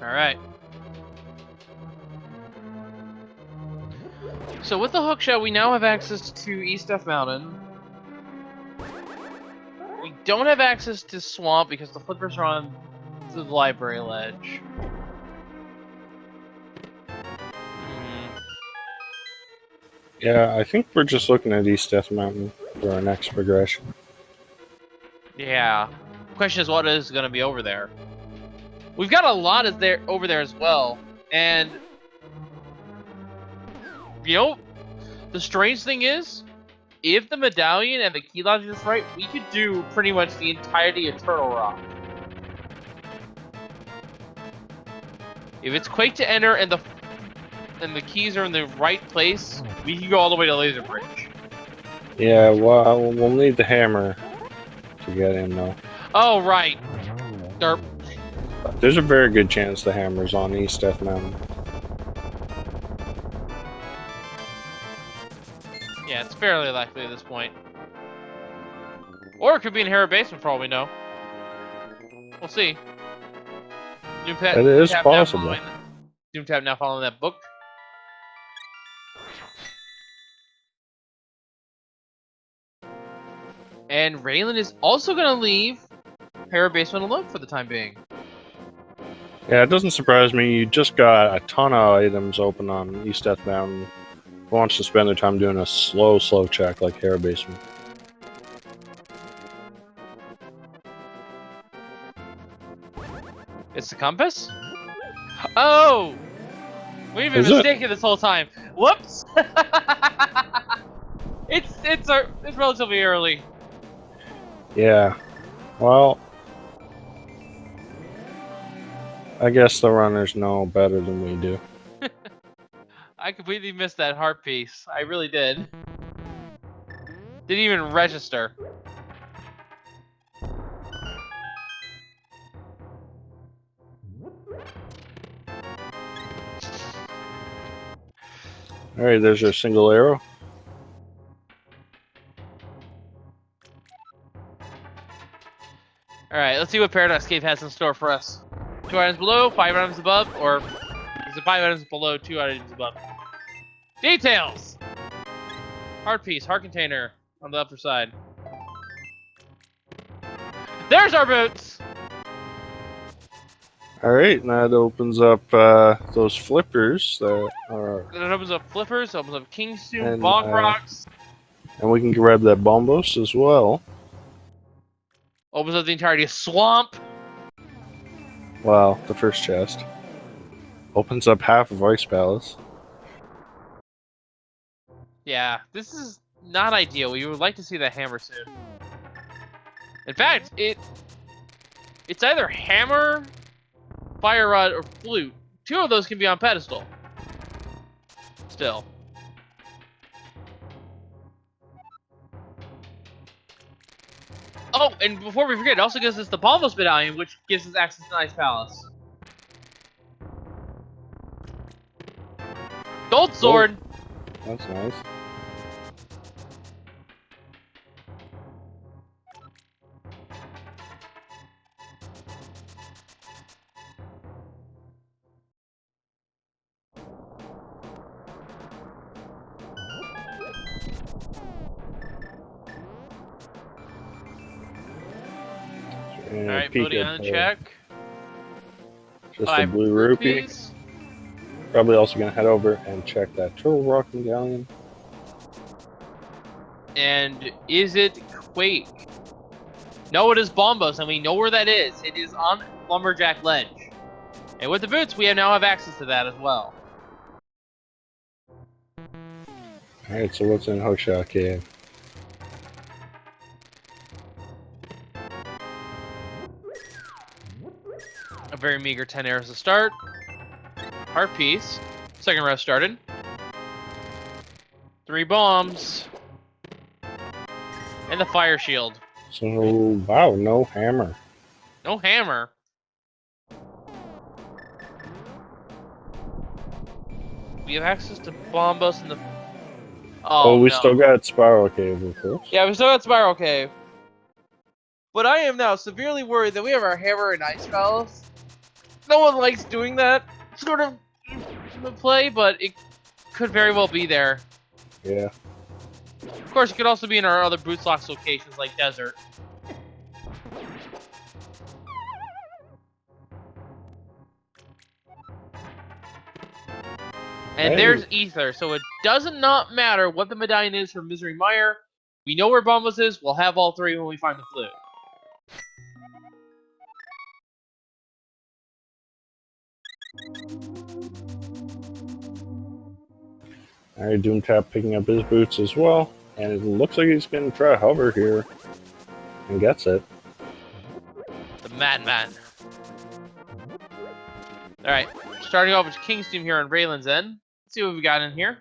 Alright. So with the hook shot, we now have access to East Death Mountain. We don't have access to Swamp because the flippers are on the library ledge. Yeah, I think we're just looking at East Death Mountain for our next progression. Yeah. Question is, what is going to be over there? We've got a lot over there as well, and you know, the strange thing is, if the medallion and the key logic is right, we could do pretty much the entirety of Turtle Rock. If it's Quake to enter and the keys are in the right place, we can go all the way to Laser Bridge. Yeah, well, we'll need the hammer to get in, though. Oh, right. Derp. There's a very good chance the hammer's on East Death Mountain. Yeah, it's fairly likely at this point. Or it could be in Hera Basement for all we know. We'll see. It is possible. Doomtap now following that book. And Ralen is also going to leave Hera Basement alone for the time being. Yeah, it doesn't surprise me. You just got a ton of items open on East Death Mountain. Who wants to spend their time doing a slow check like Hera Basement? It's the compass? Oh! We've been mistaken this whole time. Whoops! It's relatively early. Yeah. Well, I guess the runners know better than we do. I completely missed that heart piece. I really did. Didn't even register. Alright, there's your single arrow. Alright, let's see what Paradox Cave has in store for us. 2 items below, 5 items above, or is it 5 items below, 2 items above? Details! Heart piece, heart container on the upper side. There's our boots! Alright, and that opens up those flippers that are... It opens up flippers, opens up Kingstone, and, Bog Rocks. And we can grab that Bombos as well. Opens up the entirety of Swamp. Wow, the first chest. Opens up half of Ice Palace. Yeah, this is not ideal. We would like to see that hammer soon. In fact, it's either hammer, fire rod, or flute. 2 of those can be on pedestal. Still. Oh, and before we forget, it also gives us the Bombos medallion, which gives us access to Ice Palace. Gold sword. Oh, that's nice. Alright, voting on the check. Just a blue rupee. Probably also going to head over and check that Turtle Rock medallion. And is it Quake? No, it is Bombos, and we know where that is. It is on Lumberjack Ledge. And with the boots, we now have access to that as well. Alright, so what's in Hookshot Cave? A very meager 10 arrows to start. Heart piece. Second row started. 3 bombs. And the fire shield. So, wow, no hammer. No hammer. We have access to Bombos and the... Oh, we no. still got Spiral Cave, of course. Yeah, we still got Spiral Cave. But I am now severely worried that we have our hammer and ice palace. No one likes doing that sort of play, but it could very well be there. Yeah. Of course, it could also be in our other Boots Locks locations like Desert. And Hey. there's Ether, so it doesn't not matter what the medallion is for Misery Mire. We know where Bombos is, we'll have all 3 when we find the flute. Alright, Doomtap picking up his boots as well. And it looks like he's going to try to hover here. And gets it. The Madman. Alright, starting off with King's Team here on Ralen's end. Let's see what we got in here.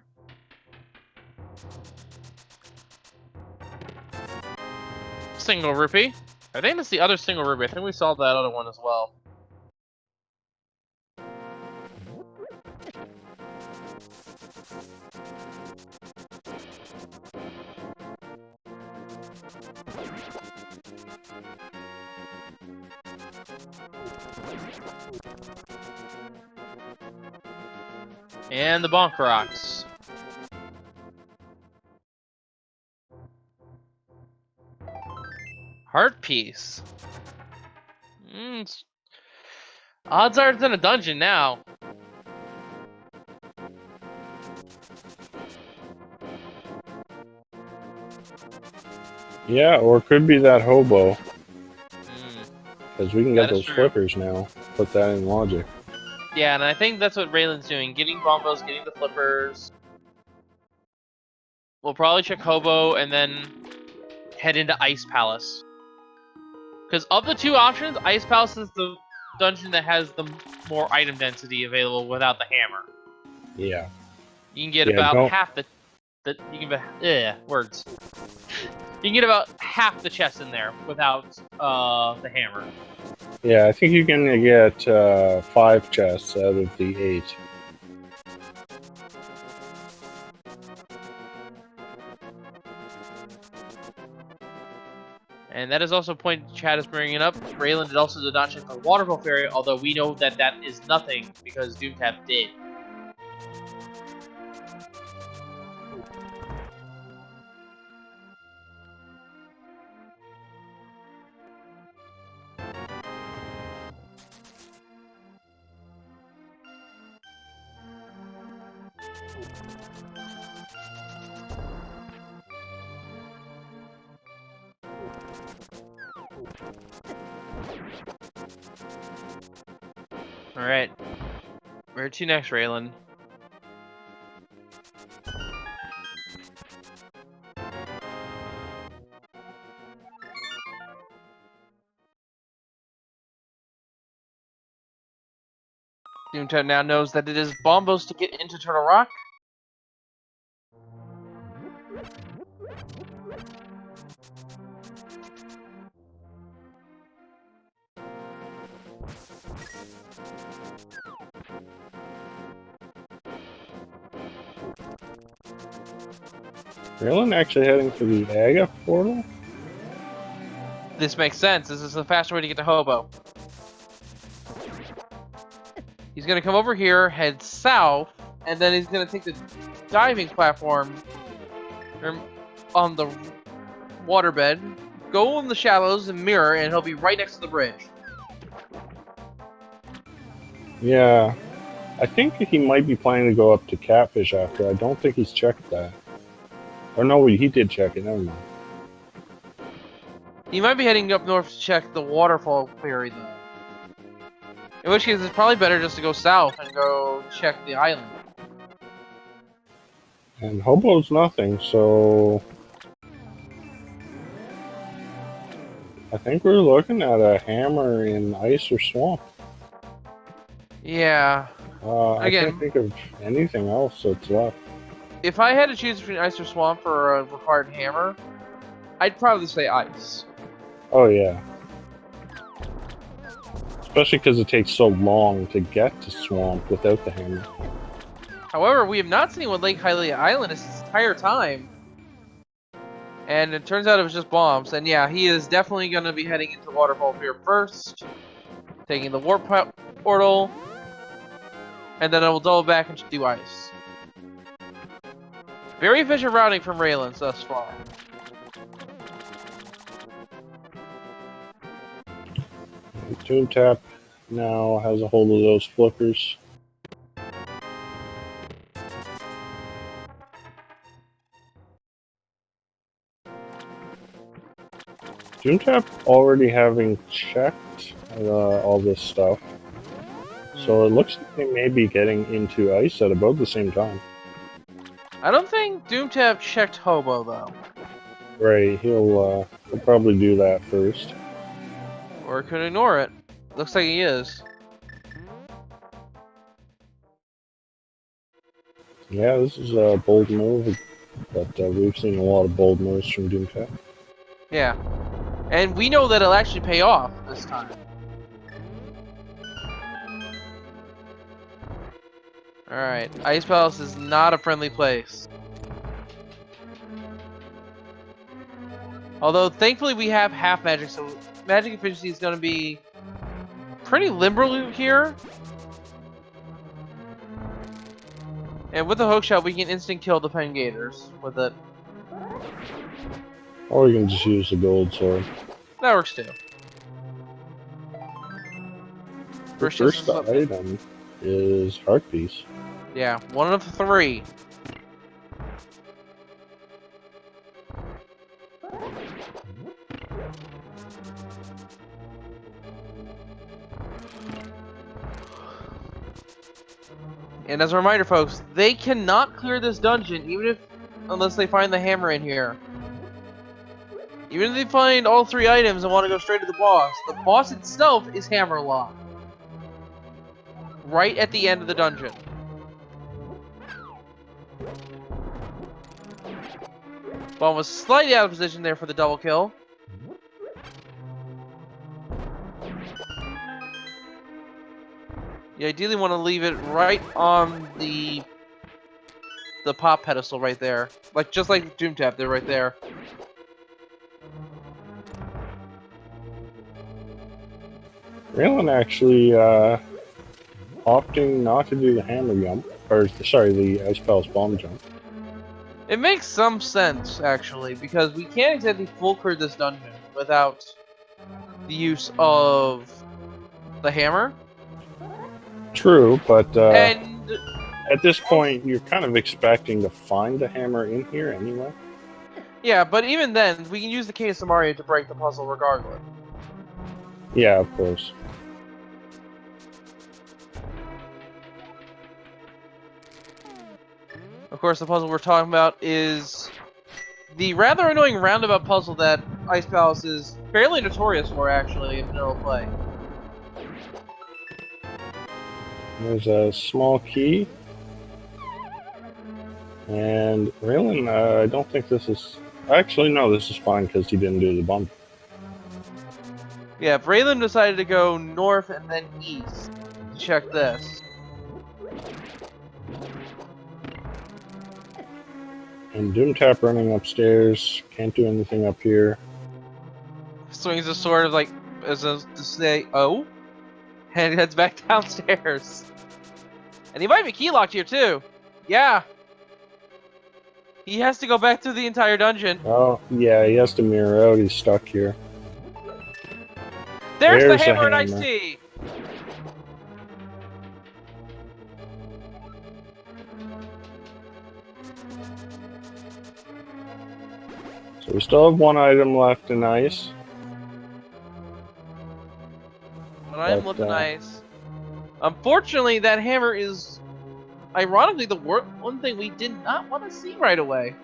Single rupee. I think that's the other single rupee. I think we saw that other one as well. And the Bonk Rocks. Heart Piece. Odds are it's in a dungeon now. Yeah, or it could be that hobo. Because we can get those true. flippers now. Put that in logic. Yeah, and I think that's what Ralen's doing. Getting bombos, getting the flippers. We'll probably check Hobo and then head into Ice Palace. Because of the two options, Ice Palace is the dungeon that has the more item density available without the hammer. Yeah. You can get about half the you can words. You can get about half the chest in there without the hammer. Yeah, I think you can get 5 chests out of the 8. And that is also a point Chad is bringing up. Ralen also did not check the waterfall fairy, although we know that that is nothing because Doomtap did. Alright. Where to next, Ralen? Doomtap now knows that it is bombos to get into Turtle Rock. Ralen actually heading for the Aga portal? This makes sense. This is the faster way to get to Hobo. He's gonna come over here, head south, and then he's gonna take the diving platform on the waterbed, go in the shallows and Mire, and he'll be right next to the bridge. Yeah. I think he might be planning to go up to Catfish after. I don't think he's checked that. Or no, he did check it. Never mind. He might be heading up north to check the waterfall fairy, though. In which case, it's probably better just to go south and go check the island. And Hobo's nothing, so... I think we're looking at a hammer in ice or swamp. Yeah. I can't think of anything else that's left. If I had to choose between ice or swamp for a required hammer, I'd probably say ice. Oh, yeah. Especially because it takes so long to get to swamp without the hammer. However, we have not seen what Lake Hylia Island is this entire time. And it turns out it was just bombs. And yeah, he is definitely going to be heading into Waterfall Pier first. Taking the warp portal. And then I will double back and do ice. Very efficient routing from Ralen thus far. Doomtap now has a hold of those flippers. Doomtap already having checked all this stuff. So it looks like they may be getting into ice at about the same time. I don't think Doomtap checked Hobo, though. Right, he'll probably do that first. Or could ignore it. Looks like he is. Yeah, this is a bold move, but we've seen a lot of bold moves from Doomtap. Yeah. And we know that it'll actually pay off this time. Alright, Ice Palace is not a friendly place. Although, thankfully, we have half magic, so magic efficiency is going to be pretty liberal here. And with the hookshot, we can instant kill the Pengators with it. Or you can just use the gold sword. That works too. The first item is Heart Piece. Yeah, 1 of 3. And as a reminder, folks, they cannot clear this dungeon unless they find the hammer in here. Even if they find all 3 items and want to go straight to the boss itself is hammer locked. Right at the end of the dungeon. Ball was slightly out of position there for the double kill. You ideally want to leave it right on the pop pedestal right there. Just like Doomtap, they're right there. Ralen actually opting not to do the hammer jump, or sorry, the Ice Palace bomb jump. It makes some sense, actually, because we can't exactly full clear this dungeon without the use of the hammer. True, but And at this point, you're kind of expecting to find the hammer in here anyway. yeah, but even then, we can use the Case of Mario to break the puzzle regardless. Yeah, of course. Of course, the puzzle we're talking about is the rather annoying roundabout puzzle that Ice Palace is fairly notorious for, actually, in vanilla play. There's a small key. And Ralen, I don't think this is... Actually, no, this is fine because he didn't do the bump. Yeah, Ralen decided to go north and then east to check this. And Doomtap running upstairs. Can't do anything up here. Swings a sword as to say, oh, and heads back downstairs. And he might be key locked here too. Yeah. He has to go back through the entire dungeon. Oh, yeah, he has to mirror out. He's stuck here. There's the hammer and iced tea. So we still have 1 item left in ice. One item left in ice. Unfortunately, that hammer is, ironically, the one thing we did not want to see right away.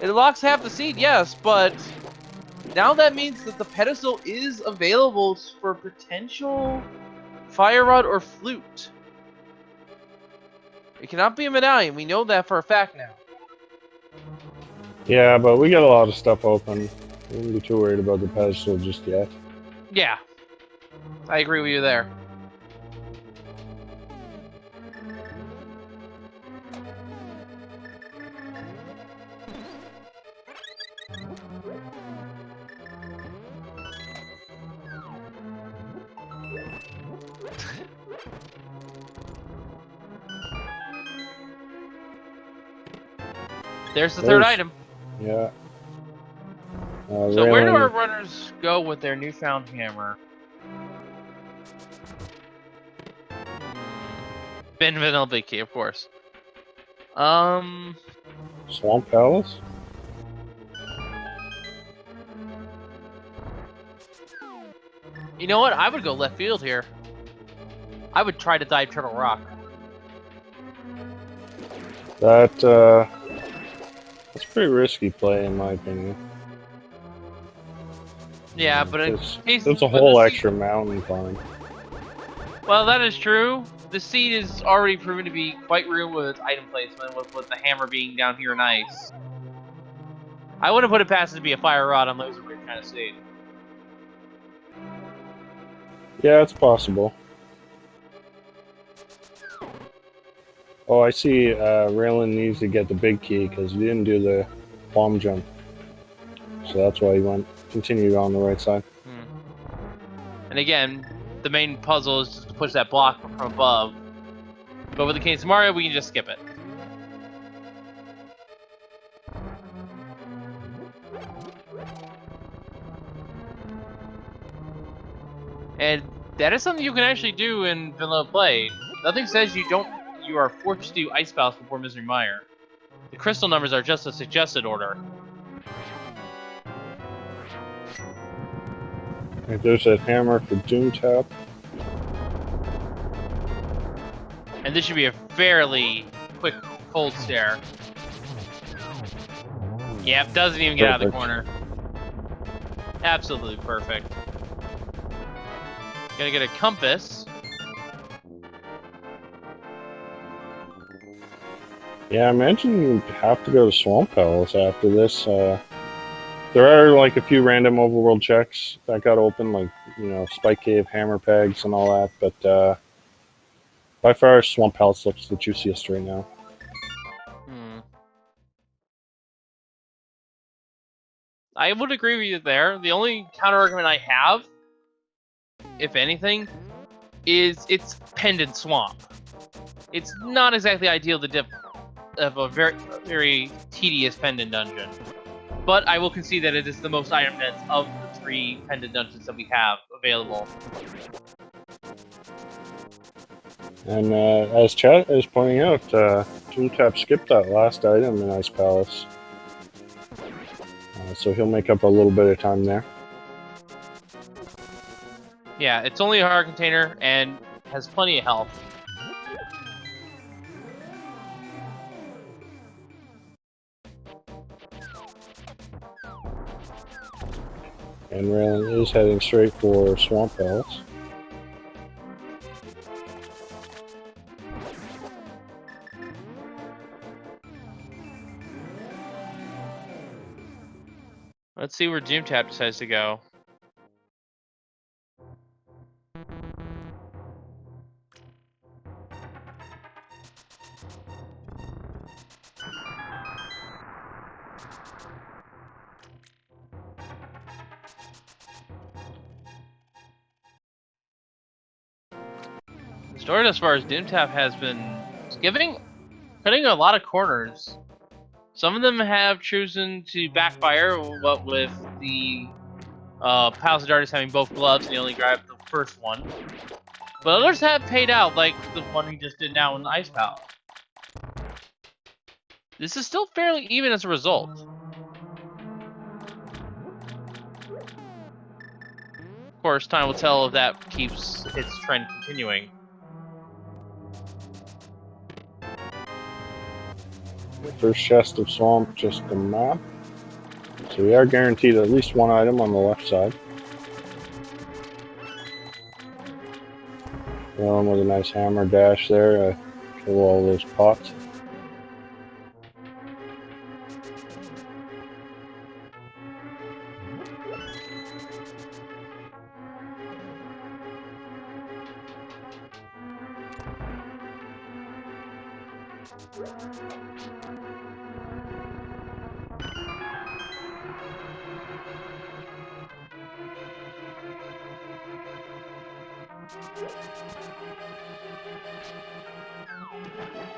It locks half the seed, yes, but now that means that the pedestal is available for potential fire rod or flute. It cannot be a medallion. We know that for a fact now. Yeah, but we got a lot of stuff open. We wouldn't be too worried about the pedestal just yet. Yeah. I agree with you there. There's the third item. Yeah. So where do our runners go with their newfound hammer? Ben Vanilla Big Key, of course. Swamp Palace? You know what? I would go left field here. I would try to dive Turtle Rock. That's pretty risky play in my opinion. Yeah, but it's a whole extra mountain climb. Well, that is true. The seed is already proven to be quite real with its item placement, with the hammer being down here in ice. I wouldn't put it past it to be a fire rod on those weird kind of seed. Yeah, it's possible. Oh, I see Ralen needs to get the big key because he didn't do the bomb jump. So that's why he continued on the right side. And again, the main puzzle is just to push that block from above. But with the case of Mario, we can just skip it. And that is something you can actually do in vanilla play. Nothing says you are forced to do Ice Palace before Misery Mire. The crystal numbers are just a suggested order. Right, there's that hammer for Doomtap. And this should be a fairly quick cold stare. Yep, doesn't even get out of the corner. Absolutely perfect. Gonna get a compass. Yeah, I imagine you have to go to Swamp Palace after this. There are like a few random overworld checks that got open, like, you know, Spike Cave, Hammer Pegs, and all that, but by far Swamp Palace looks the juiciest right now. I would agree with you there. The only counter-argument I have, if anything, is it's Pendant Swamp. It's not exactly ideal to dip of a very, very tedious Pendant dungeon. But I will concede that it is the most item dense of the 3 Pendant dungeons that we have available. And as chat is pointing out, Doomtap skipped that last item in Ice Palace. So he'll make up a little bit of time there. Yeah, it's only a hard container and has plenty of health. And Ralen is heading straight for Swamp Palace. Let's see where Doomtap decides to go. The story as far as Doomtap has been cutting a lot of corners. Some of them have chosen to backfire, what with the Palace of Darkness having both gloves and he only grabbed the first one. But others have paid out, like the one he just did now in the Ice Palace. This is still fairly even as a result. Of course, time will tell if that keeps its trend continuing. First chest of Swamp, just a map. So we are guaranteed at least one item on the left side. One with a nice hammer dash there, kill all those pots.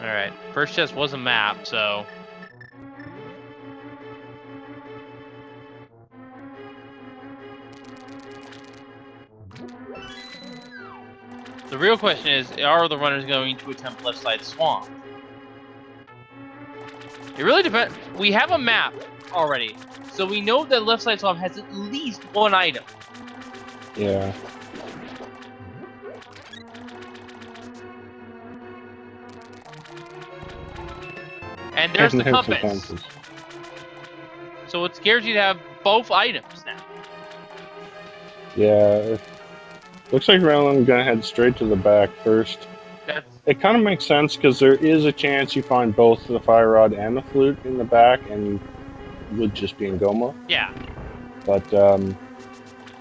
Alright, first chest was a map, so... The real question is, are the runners going to attempt left side swamp? It really depends. We have a map already, so we know that left side swamp has at least one item. Yeah. And there's the compass. So it's guaranteed to have both items now. Yeah. Looks like Ralen gonna head straight to the back first. It kind of makes sense because there is a chance you find both the fire rod and the flute in the back, and you would just be in Goma. Yeah. But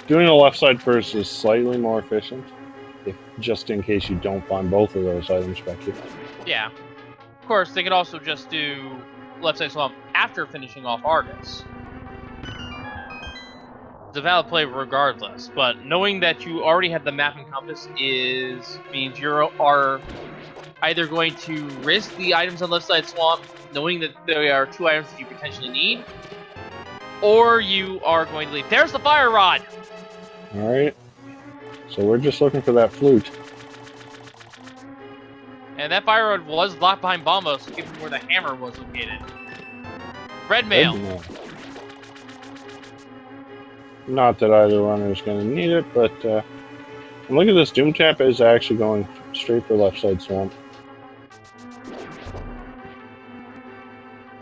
doing the left side first is slightly more efficient, just in case you don't find both of those items back here. Yeah. Of course, they could also just do left side swamp after finishing off Argus. It's a valid play regardless, but knowing that you already have the map and compass means you are either going to risk the items on left side swamp, knowing that there are 2 items that you potentially need, or you are going to leave. There's the fire rod! Alright. So we're just looking for that flute. And that fire rod was locked behind Bombos, given where the hammer was located. Red mail. Not that either runner is going to need it, but look at this. Doomtap is actually going straight for left side swamp.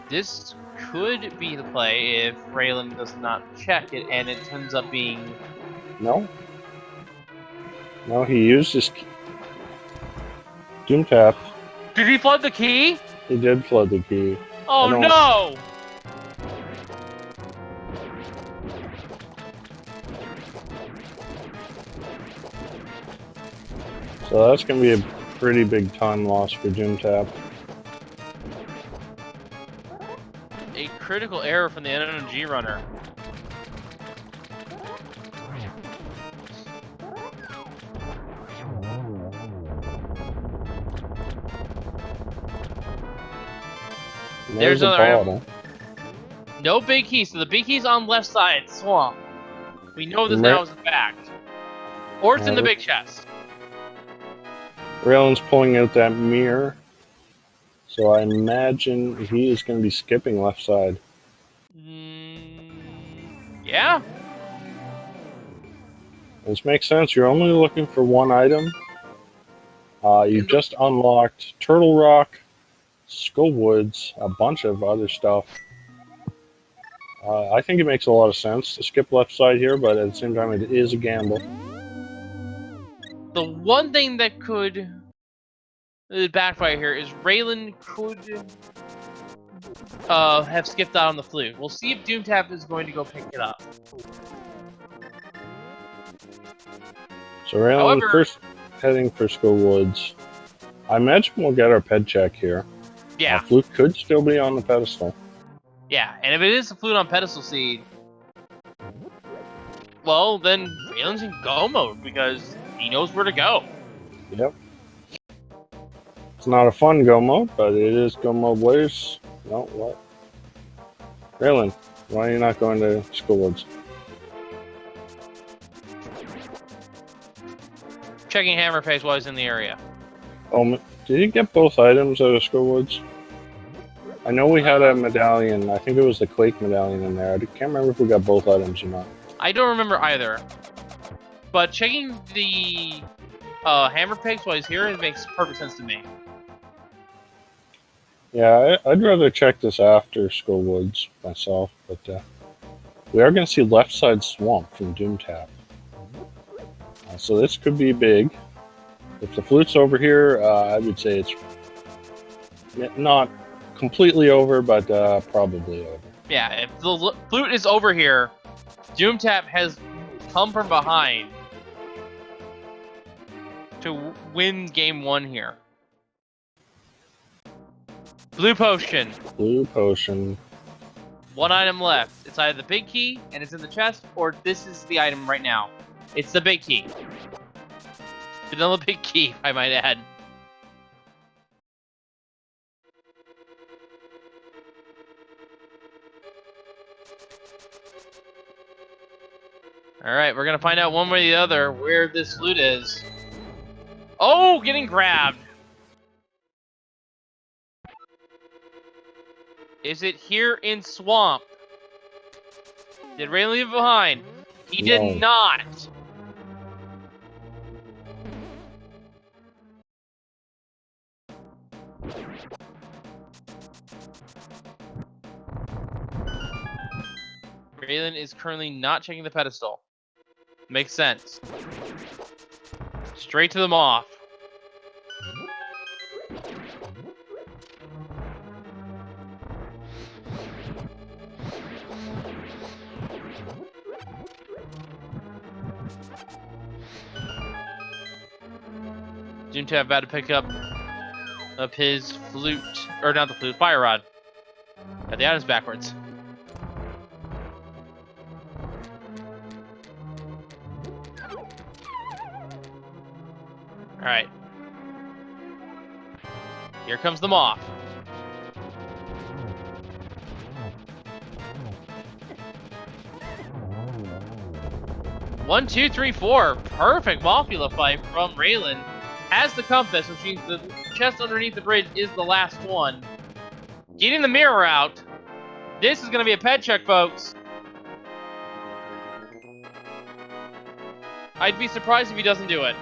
This could be the play if Ralen does not check it and it ends up being... No. No, he used his Doomtap. Did he flood the key? He did flood the key. Oh no! So that's going to be a pretty big time loss for Doomtap. A critical error from the NNG runner. There's another item. No big key, so the big key's on left side, swamp. We know this now is a fact. Or it's in the big chest. Ralen's pulling out that Mire. So I imagine he is going to be skipping left side. Yeah. This makes sense. You're only looking for 1 item. You just unlocked Turtle Rock, Skull Woods, a bunch of other stuff. I think it makes a lot of sense to skip left side here, but at the same time, it is a gamble. The one thing that could backfire here is Ralen could have skipped out on the flute. We'll see if Doomtap is going to go pick it up. So Ralen first heading for Skull Woods. I imagine we'll get our ped check here. Yeah. Flute could still be on the pedestal. Yeah, and if it is a flute on pedestal seed, well, then Ralen's in go mode because he knows where to go. Yep. It's not a fun go mode, but it is go mode ways. No, what? Ralen, why are you not going to Skull Woods? Checking hammer face while he's in the area. Oh, did you get both items out of Skull Woods? I know we had a medallion. I think it was the Quake medallion in there. I can't remember if we got both items or not. I don't remember either. But checking the hammer pegs while he's here, it makes perfect sense to me. Yeah, I'd rather check this after Skull Woods myself, but we are going to see left side swamp from Doomtap. So this could be big. If the flute's over here, I would say it's not completely over, but probably over. Yeah, if the flute is over here, Doomtap has come from behind to win game 1 here. Blue potion. Blue potion. 1 item left. It's either the big key, and it's in the chest, or this is the item right now. It's the big key. Vanilla big key, I might add. Alright, we're gonna find out one way or the other where this flute is. Oh, getting grabbed! Is it here in Swamp? Did Ralen leave it behind? He did not! Ralen is currently not checking the pedestal. Makes sense. Straight to the moth. Doomtap about to pick up his flute, or not the flute, fire rod. Got the items backwards. Alright. Here comes the moth. One, two, three, four. Perfect Mothula fight from Ralen. Has the compass, which means the chest underneath the bridge is the last one. Getting the mirror out. This is going to be a pet check, folks. I'd be surprised if he doesn't do it.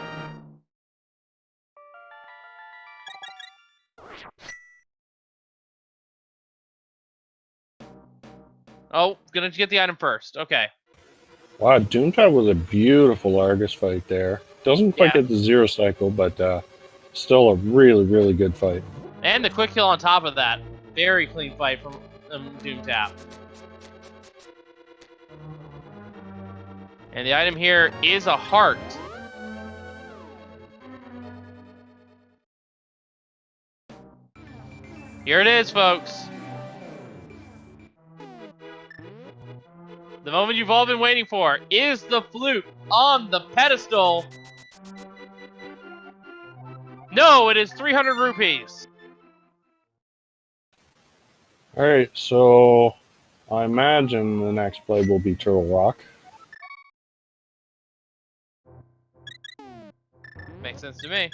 Oh, gonna get the item first. Okay. Wow, Doomtap was a beautiful Argus fight there. Doesn't quite Yeah. get the zero cycle, but still a really, really good fight. And the quick kill on top of that. Very clean fight from Doomtap. And the item here is a heart. Here it is, folks. The moment you've all been waiting for is the flute on the pedestal. No, it is 300 rupees. Alright, so I imagine the next play will be Turtle Rock. Makes sense to me.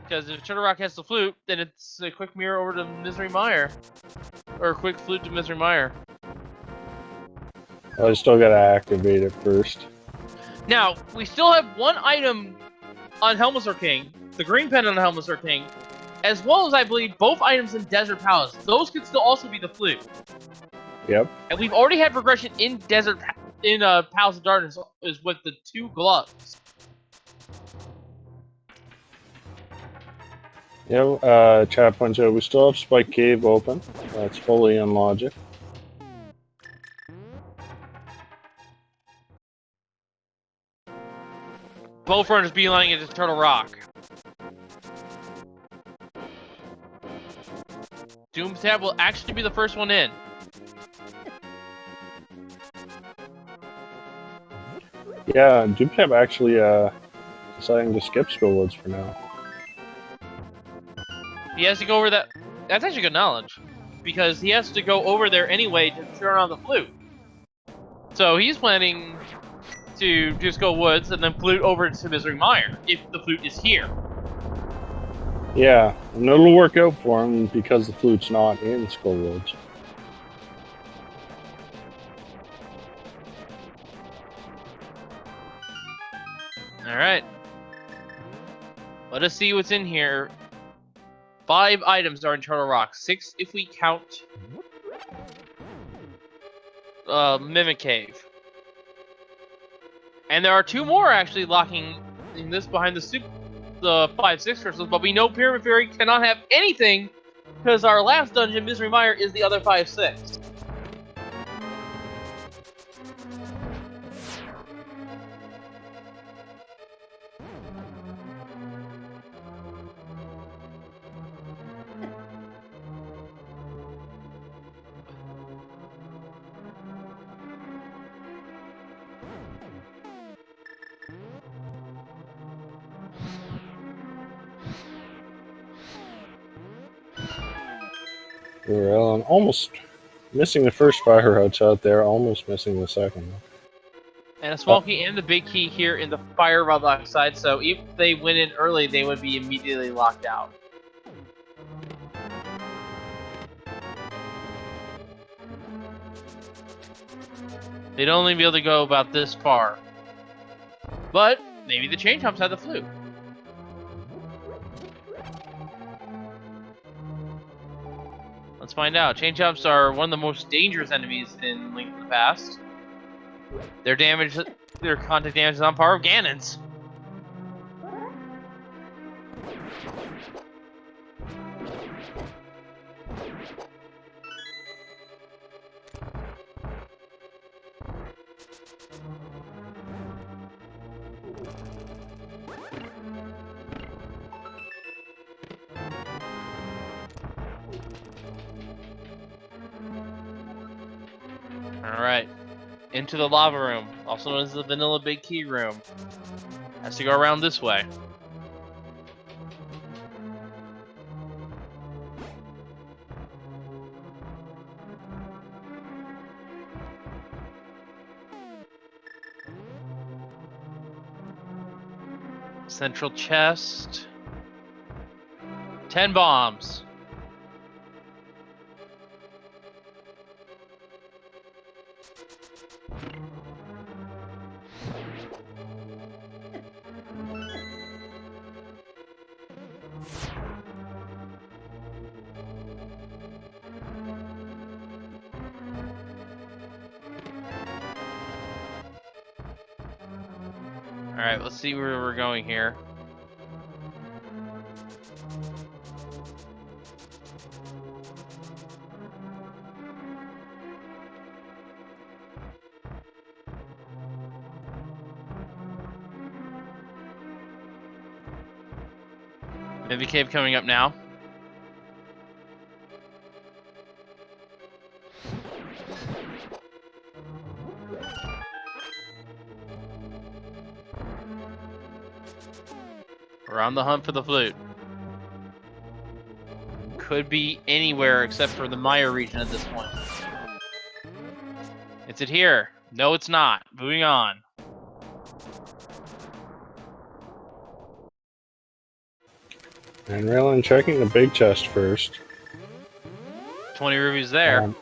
Because if Turtle Rock has the flute, then it's a quick mirror over to Misery Mire. Or a quick flute to Misery Mire. I still gotta activate it first. Now, we still have one item on Helmsor King, the green pen on Helmsor King, as well as, I believe, both items in Desert Palace. Those could still also be the flute. Yep. And we've already had progression in Palace of Darkness is with the 2 gloves. Yeah, chat points out we still have Spike Cave open. That's fully in logic. Both runners beelining into Turtle Rock. Doomtap will actually be the first one in. Yeah, Doomtap actually deciding to skip Skullwoods for now. He has to go over that. That's actually good knowledge. Because he has to go over there anyway to turn on the flute. So he's planning to just go woods and then flute over to Misery Mire, if the flute is here. Yeah, and it'll work out for him because the flute's not in Skullwoods. Alright. Let us see what's in here. 5 items are in Turtle Rock. 6 if we count Mimic Cave. And there are 2 more actually locking in this behind the 5-6 crystals, but we know Pyramid Fairy cannot have anything because our last dungeon, Misery Mire, is the other 5-6. We're almost missing the first fire routes out there, almost missing the second. And a small key and the big key here in the fire rod lock side, so if they went in early, they would be immediately locked out. They'd only be able to go about this far. But maybe the chain chomps had the flute. Let's find out. Chain chomps are one of the most dangerous enemies in Link to the Past. Their contact damage is on par with Ganon's. Alright. Into the lava room, also known as the vanilla big key room. Has to go around this way. Central chest. 10 bombs. Alright, let's see where we're going here. Maybe cave coming up now. We're on the hunt for the flute. Could be anywhere except for the Mire region at this point. Is it here? No, it's not. Moving on. And Ralen checking the big chest first. 20 rubies there.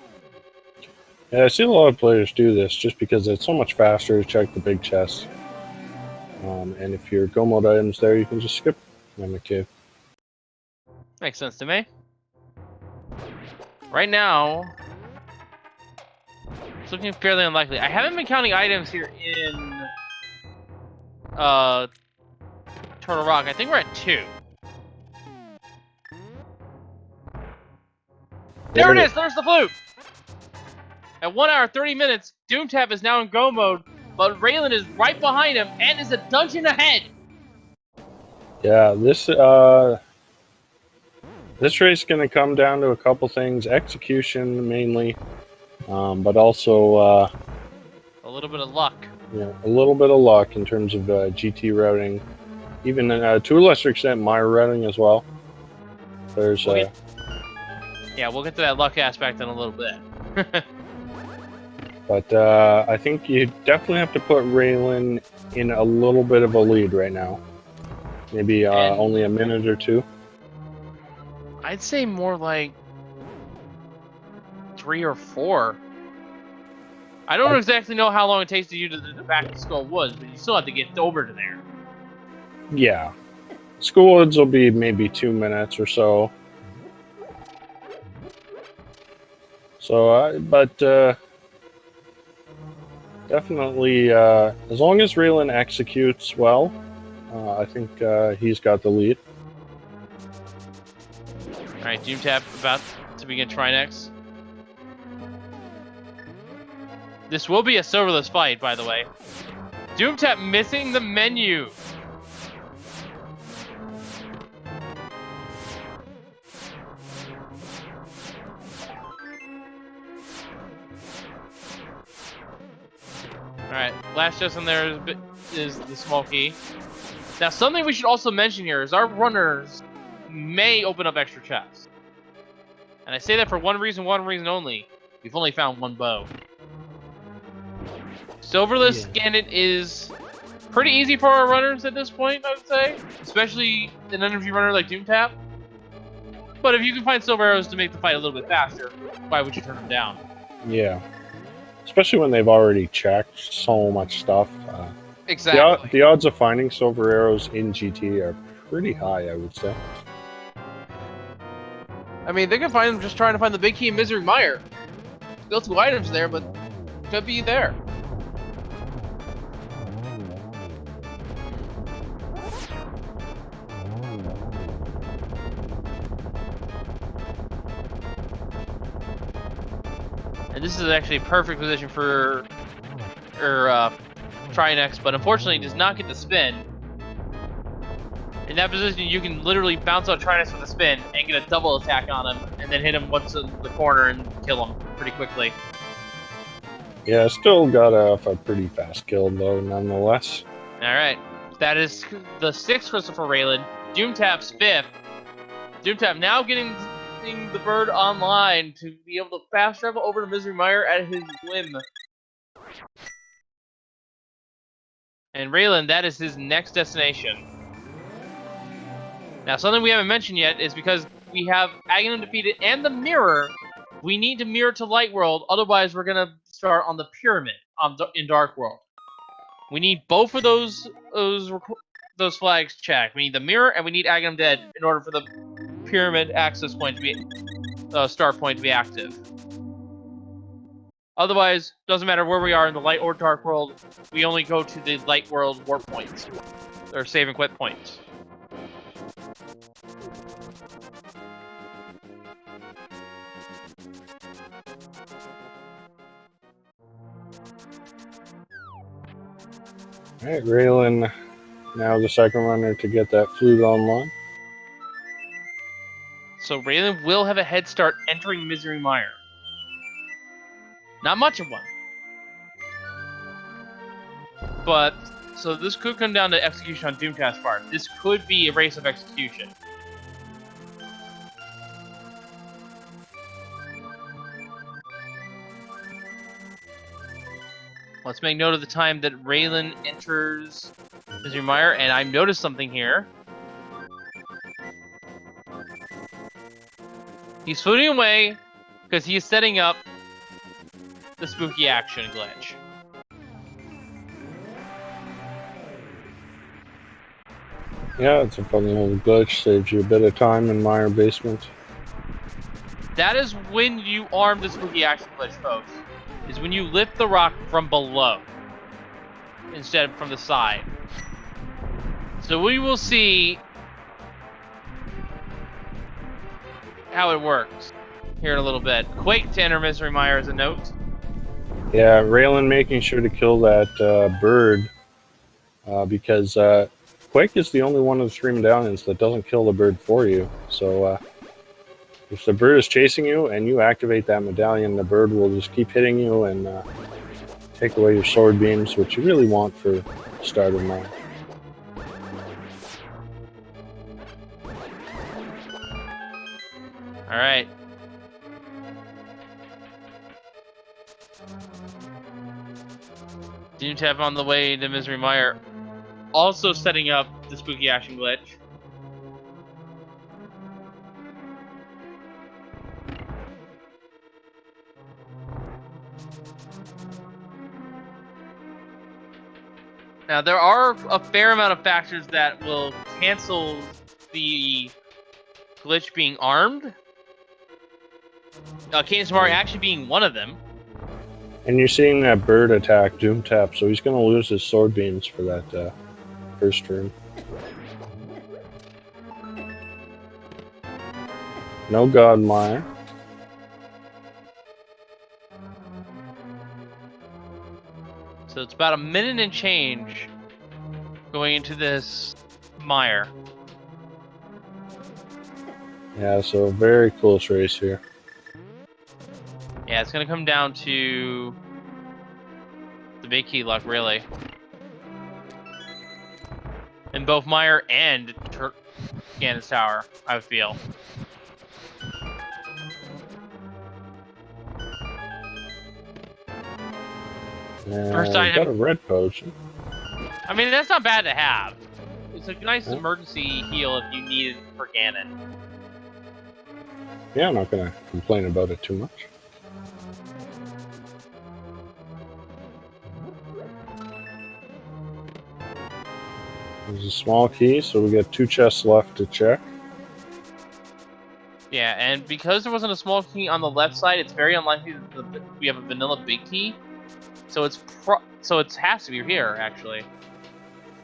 Yeah, I see a lot of players do this just because it's so much faster to check the big chest. And if your go mode items there, you can just skip Mimic Cave. Makes sense to me. Right now, it's looking fairly unlikely. I haven't been counting items here in Turtle Rock. I think we're at 2. There it is! There's the flute! At 1 hour 30 minutes, Doomtap is now in go mode, but Ralen is right behind him and is a dungeon ahead! Yeah, this race is going to come down to a couple things. Execution, mainly, but also a little bit of luck. Yeah, a little bit of luck in terms of GT routing. Even to a lesser extent, Mire routing as well. There's... Yeah, we'll get to that luck aspect in a little bit. But I think you definitely have to put Ralen in a little bit of a lead right now. Maybe only a minute or 2. I'd say more like 3 or 4. I don't exactly know how long it takes to you to the back of Skull Woods, but you still have to get over to there. Yeah. Skull Woods will be maybe 2 minutes or so. So, but definitely, as long as Ralen executes well, I think he's got the lead. Alright, Doomtap about to begin Trinex. This will be a serverless fight, by the way. Doomtap missing the menu. Alright, last chest in there is the small key. Now, something we should also mention here is our runners may open up extra chests. And I say that for one reason only. We've only found 1 bow. Silverless Ganon is pretty easy for our runners at this point, I would say. Especially an energy runner like Doomtap. But if you can find silver arrows to make the fight a little bit faster, why would you turn them down? Yeah. Especially when they've already checked so much stuff. Exactly. The odds of finding silver arrows in GT are pretty high, I would say. I mean, they can find them just trying to find the big key in Misery Mire. Still 2 items there, but could be there. And this is actually a perfect position for Trinex, but unfortunately does not get the spin. In that position, you can literally bounce out Trinex with a spin and get a double attack on him, and then hit him once in the corner and kill him pretty quickly. Yeah, still got a pretty fast kill, though, nonetheless. Alright, that is the 6th crystal for Ralen. Doomtap's 5th. Doomtap now getting the bird online to be able to fast travel over to Misery Mire at his whim. And Ralen, that is his next destination. Now, something we haven't mentioned yet is because we have Ganon defeated and the Mirror, we need to mirror to Light World, otherwise we're going to start on the Pyramid in Dark World. We need both of those flags checked. We need the Mirror and we need Ganon dead in order for the Pyramid access point to be start point to be active. Otherwise, doesn't matter where we are in the Light or Dark World, we only go to the Light World warp points, or save and quit points. Alright, Ralen, now the second runner to get that flute online. So Ralen will have a head start entering Misery Mire. Not much of one. But, so this could come down to execution on Doomtap's part. This could be a race of execution. Let's make note of the time that Ralen enters Misery Mire, and I've noticed something here. He's floating away because he is setting up the spooky action glitch. Yeah, it's a fun little glitch. Saves you a bit of time in Mire Basement. That is when you arm the spooky action glitch, folks. Is when you lift the rock from below instead of from the side. So we will see how it works here in a little bit. Quake to enter Misery Mire as a note. Yeah, Ralen making sure to kill that bird because Quake is the only one of the three medallions that doesn't kill the bird for you. So if the bird is chasing you and you activate that medallion, the bird will just keep hitting you and take away your sword beams, which you really want for starter mine. Alright. Doomtap on the way to Misery Mire. Also setting up the spooky action glitch. Now, there are a fair amount of factors that will cancel the glitch being armed. Cadence Mari actually being one of them. And you're seeing that bird attack Doomtap, so he's going to lose his sword beams for that first turn. No God Mire. So it's about a minute and change going into this mire. Yeah, so a very close race here. Yeah, it's going to come down to the big key luck, really. In both Mire and Ganon's Tower, I feel. First I got item. a red potion. I mean, that's not bad to have. It's a nice emergency heal if you need it for Ganon. Yeah, I'm not going to complain about it too much. There's a small key, so we got 2 chests left to check. Yeah, and because there wasn't a small key on the left side, it's very unlikely that we have a vanilla big key. So it has to be here, actually.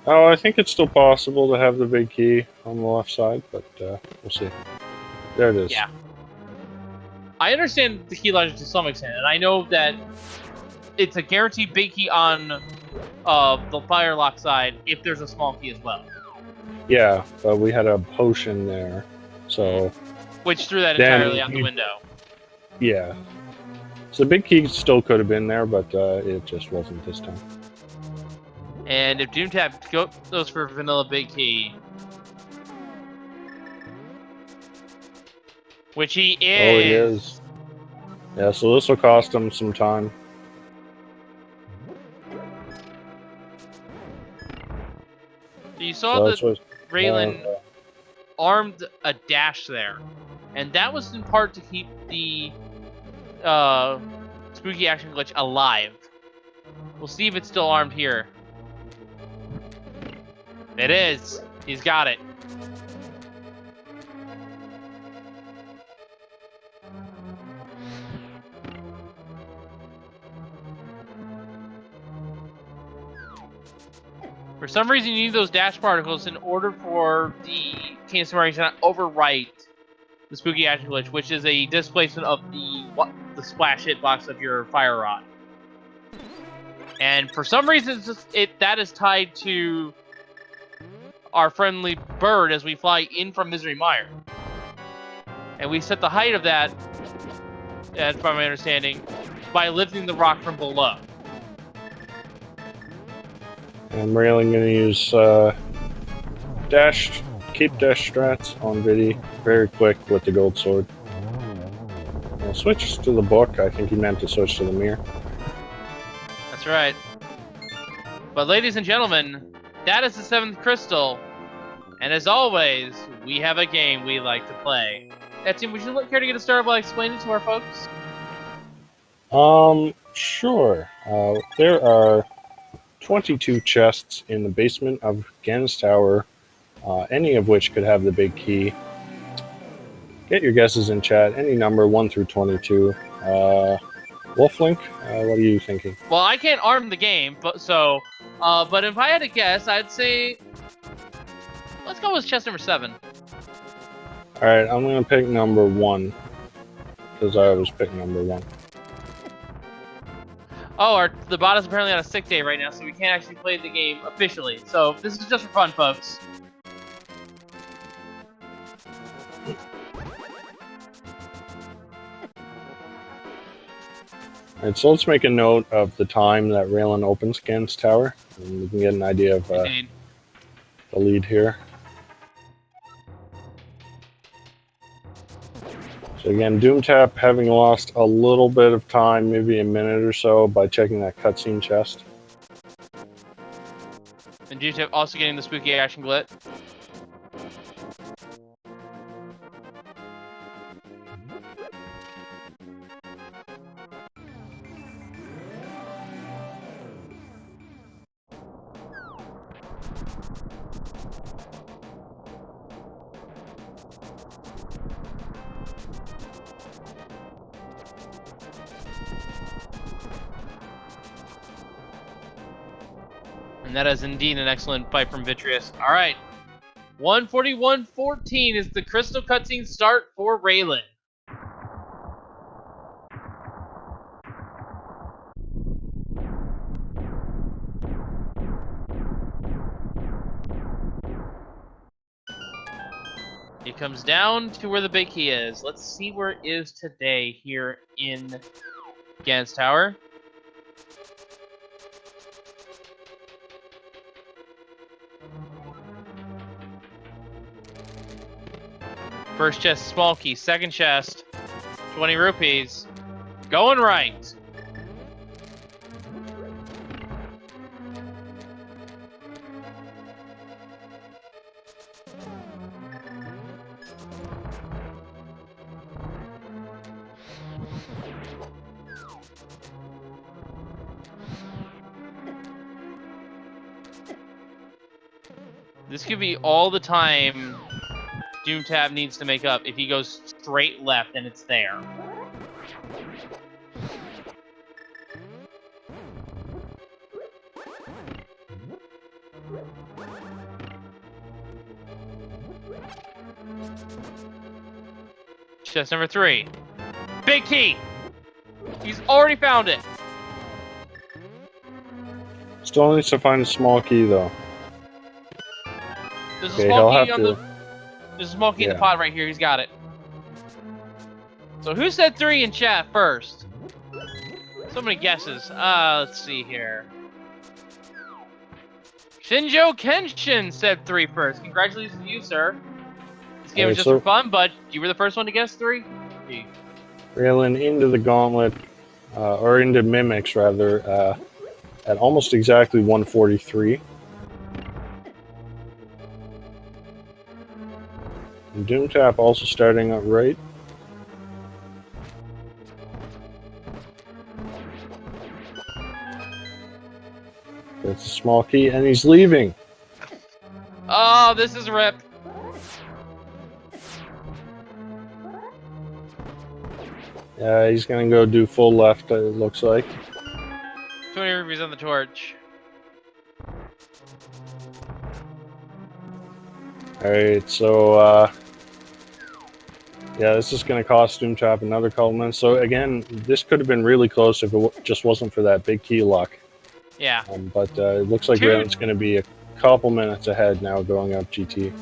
Oh, I think it's still possible to have the big key on the left side, but we'll see. There it is. Yeah. I understand the key logic to some extent, and I know that it's a guaranteed big key on the Firelock side if there's a small key as well. Yeah, but we had a potion there, so... Which threw that entirely out the window. Yeah. So the big key still could have been there, but it just wasn't this time. And if Doomtap goes for vanilla big key, which he is. Oh, he is. Yeah, so this will cost him some time. So you saw that Ralen armed a dash there, and that was in part to keep the spooky action glitch alive. We'll see if it's still armed here. It is. He's got it. For some reason, you need those dash particles in order for the King Submarine to not overwrite the spooky action glitch, which is a displacement of the splash hitbox of your fire rod. And for some reason, that is tied to our friendly bird as we fly in from Misery Mire. And we set the height of that, as by my understanding, by lifting the rock from below. And Ralen going to use keep dash strats on Viddy very quick with the gold sword. We'll switch to the book. I think he meant to switch to the Mire. That's right. But ladies and gentlemen, that is the 7th crystal. And as always, we have a game we like to play. Etienne, would you care to get us started by explaining to our folks? Sure. There are 22 chests in the basement of Ganon's Tower, any of which could have the big key. Get your guesses in chat, any number 1 through 22. Wolflink, what are you thinking? Well, I can't arm the game, but if I had to guess, I'd say let's go with chest number 7. Alright, I'm going to pick number 1, because I always pick number 1. Oh, the bot is apparently on a sick day right now, so we can't actually play the game officially. So this is just for fun, folks. Alright, so let's make a note of the time that Ralen opens Ganon's Tower, and we can get an idea of the lead here. So again, Doomtap having lost a little bit of time, maybe a minute or so, by checking that cutscene chest. And Doomtap also getting the spooky action glitch. And that is indeed an excellent fight from Vitreous. All right. 141-14 is the crystal cutscene start for Ralen. It comes down to where the big key is. Let's see where it is today here in Ganon's Tower. First chest, small key. Second chest, 20 rupees. Going right. This could be all the time Doomtap needs to make up. If he goes straight left, then it's there. Chest number 3. Big key! He's already found it! Still needs to find a small key, though. There's a small key on the... There's a small key in the pod right here. He's got it. So who said 3 in chat first? So many guesses. Let's see here. Shinjo Kenshin said 3 first. Congratulations to you, sir. This game was just for fun, but you were the first one to guess 3. Ralen into the gauntlet, or into Mimics, rather, at almost exactly 143. And Doomtap also starting up right. That's a small key, and he's leaving. Oh, this is rip. Yeah, he's gonna go do full left, it looks like. 20 rupees on the torch. Alright, so, yeah, this is gonna cost Doomtap another couple minutes. So again, this could have been really close if it just wasn't for that big key lock. Yeah. But it looks like Ralen's gonna be a couple minutes ahead now going up GT.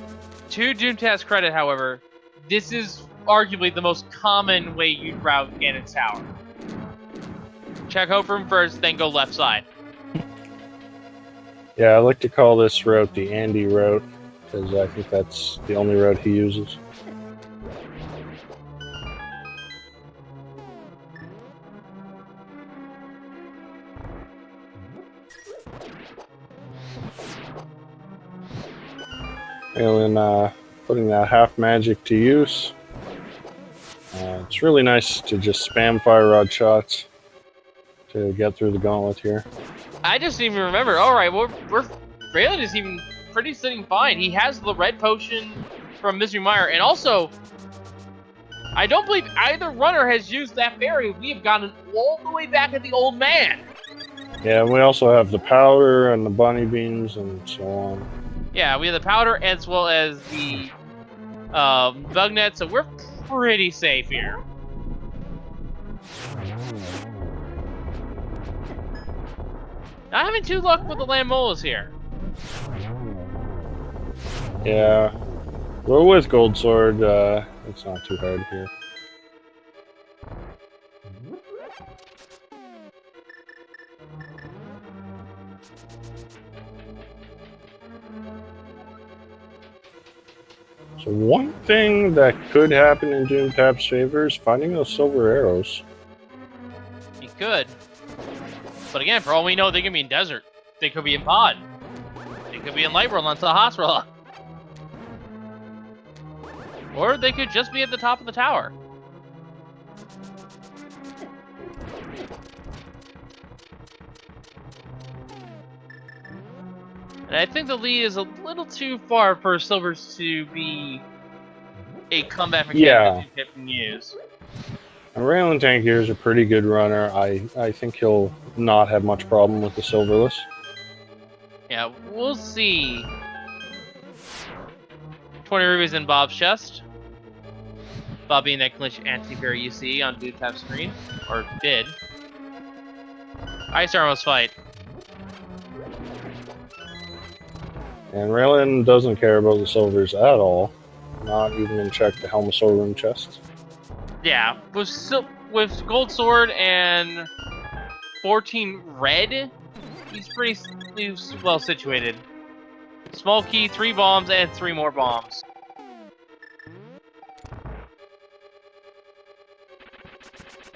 To Doomtap's credit, however, this is arguably the most common way you'd route Ganon's tower. Check hope room first, then go left side. Yeah, I like to call this route the Andy route, because I think that's the only route he uses. Ralen putting that half magic to use. It's really nice to just spam fire rod shots to get through the gauntlet here. I just didn't even remember. All right, Ralen is even pretty sitting fine. He has the red potion from Mr. Mire, and also, I don't believe either runner has used that berry. We have gotten all the way back at the old man. Yeah, and we also have the powder and the bunny beans and so on. Yeah, we have the powder as well as the bug net, so we're pretty safe here. Not having too luck with the Lammolas here. Yeah, well, with Gold Sword, it's not too hard here. So one thing that could happen in Doomtap's favor is finding those silver arrows. He could. But again, for all we know, they could be in desert. They could be in pod. They could be in light world on Sahasrahla. Or they could just be at the top of the tower. And I think the lead is a little too far for Silvers to be a comeback mechanic that you can use. And Ralen Tankir is a pretty good runner. I think he'll not have much problem with the silverless. Yeah, we'll see. 20 rubies in Bob's chest. Bob being that glitch anti-parry you see on Doomtap's screen. Or did. Ice Armos fight. And Ralen doesn't care about the silvers at all. Not even gonna check the Helmasaur room chest. Yeah, with Gold Sword and 14 red, he's pretty well situated. Small key, 3 bombs, and 3 more bombs.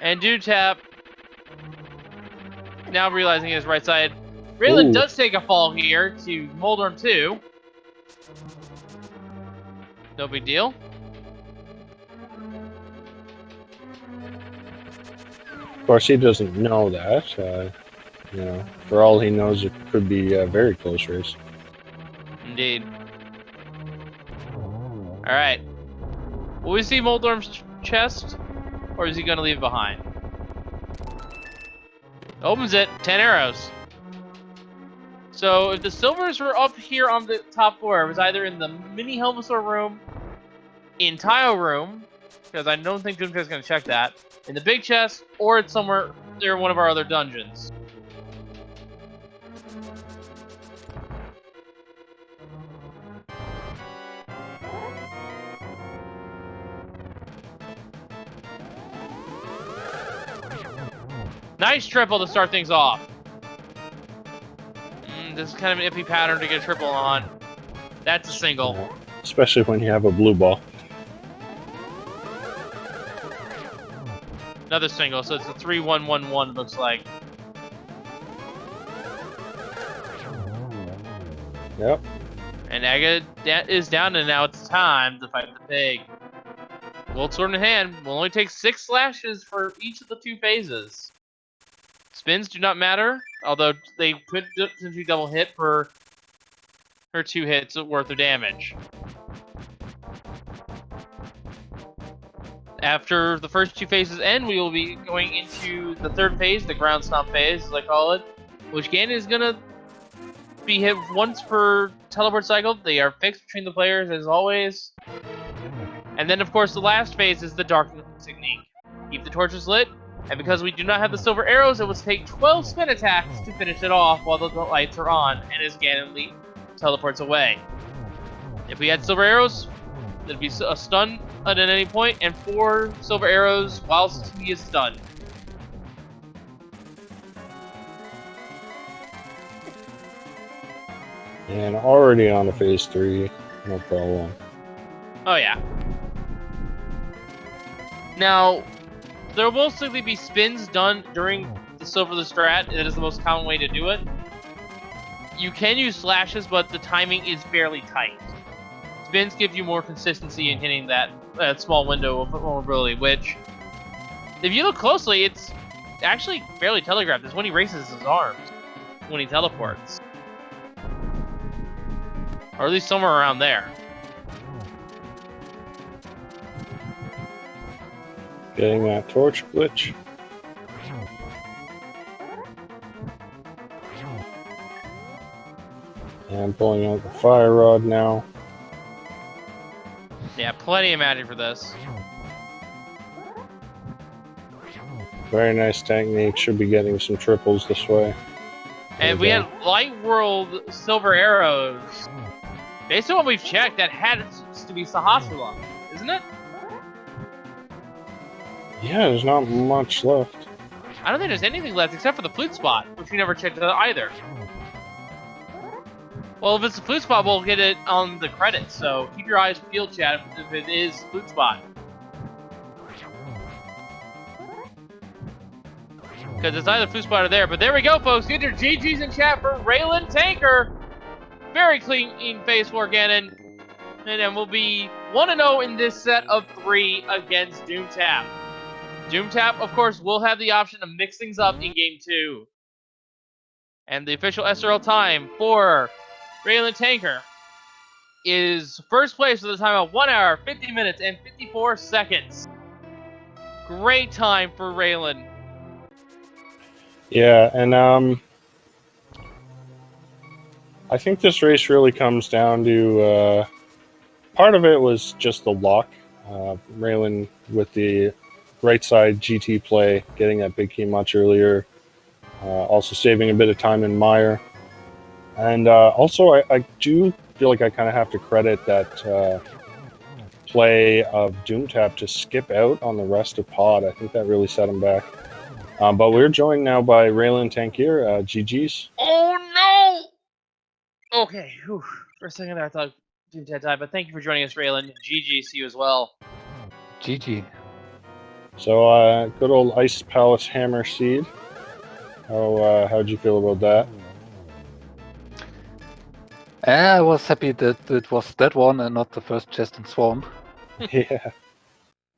And Doomtap, now realizing his right side. Ralen does take a fall here to Moldorm 2. No big deal. Of course, he doesn't know that. You know, for all he knows, it could be a very close race. Indeed. Alright. Will we see Moldorm's chest? Or is he going to leave it behind? Opens it. 10 arrows. So if the silvers were up here on the top floor, it was either in the mini Helmasaur room, in tile room, because I don't think Doomtap's going to check that, in the big chest, or it's somewhere near one of our other dungeons. Nice triple to start things off. This is kind of an iffy pattern to get a triple on. That's a single. Especially when you have a blue ball. Another single, so it's a 3-1-1-1 looks like. Yep. And Aga is down, and now it's time to fight the pig. Gold sword in hand will only take 6 slashes for each of the 2 phases. Spins do not matter, although they could potentially double hit for her 2 hits worth of damage. After the first 2 phases end, we will be going into the 3rd phase, the ground stomp phase, as I call it, which Ganon is gonna be hit once per teleport cycle. They are fixed between the players as always. And then, of course, the last phase is the darkening technique. Keep the torches lit, and because we do not have the silver arrows, it will take 12 spin attacks to finish it off while the lights are on, and as Ganon teleports away. If we had silver arrows, there'd be a stun at any point, and 4 silver arrows whilst he is stunned. And already on to phase 3, no problem. Oh yeah. Now, there will most likely be spins done during the silver the strat. That is the most common way to do it. You can use slashes, but the timing is fairly tight. Spins give you more consistency in hitting that small window of vulnerability, which, if you look closely, it's actually fairly telegraphed. It's when he raises his arms, when he teleports. Or at least somewhere around there. Getting that torch glitch. And pulling out the fire rod now. Yeah, plenty of magic for this. Very nice technique. Should be getting some triples this way. And we had Light World silver arrows. Based on what we've checked, that had to be Sahasrara, isn't it? Yeah, there's not much left. I don't think there's anything left except for the flute spot, which we never checked either. Well, if it's the flute spot, we'll get it on the credits, so keep your eyes peeled, chat, if it is flute spot. Because it's either flute spot or there, but there we go, folks. Get your GGs in chat for Ralen Tankir. Very clean phase 4 Ganon. And then we'll be 1-0 in this set of 3 against Doomtap. Doomtap, of course, will have the option to mix things up in Game 2. And the official SRL time for Ralen Tankir is first place with a time of 1 hour, 50 minutes, and 54 seconds. Great time for Ralen. Yeah, and I think this race really comes down to part of it was just the luck. Ralen with the right side GT play, getting that big key much earlier, also saving a bit of time in Mire. And also, I do feel like I kind of have to credit that play of Doomtap to skip out on the rest of Pod. I think that really set him back. But we're joined now by Ralen Tankir. GG's. Oh no! Okay, whew. For a second there I thought Doomtap died, but thank you for joining us, Ralen. GG to you as well. GG. So, good old Ice Palace Hammer Seed. How'd you feel about that? I was happy that it was that one and not the first chest in Swamp. Yeah.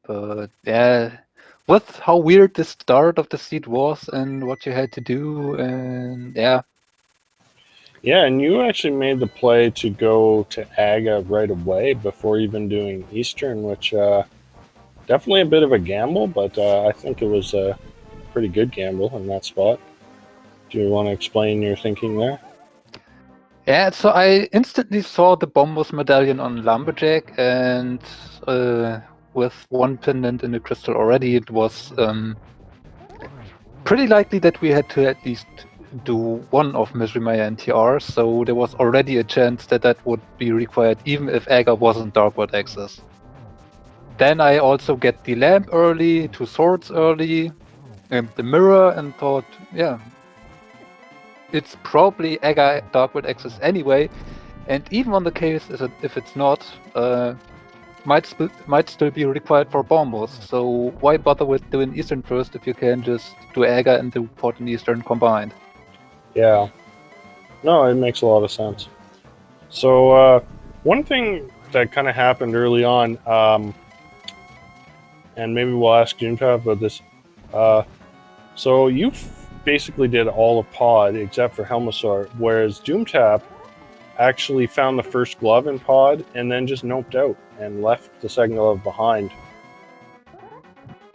But yeah, with how weird the start of the seed was and what you had to do, and yeah. Yeah, and you actually made the play to go to Aga right away before even doing Eastern, which definitely a bit of a gamble, but I think it was a pretty good gamble in that spot. Do you want to explain your thinking there? Yeah, so I instantly saw the Bombos medallion on Lumberjack, and with one pendant in the crystal already, it was pretty likely that we had to at least do one of Misery Maya and TR, so there was already a chance that that would be required even if Aga wasn't Darkwood access. Then I also get the lamp early, 2 swords early, and the mirror, and thought, yeah, it's probably Aga Darkwood access anyway, and even on the case if it's not, might still be required for Bombos, so why bother with doing Eastern first if you can just do Aga and do Port and Eastern combined? Yeah. No, it makes a lot of sense. So one thing that kind of happened early on, and maybe we'll ask Doomtap about this. So you basically did all of Pod except for Helmasaur, whereas Doomtap actually found the first glove in Pod and then just noped out and left the second glove behind.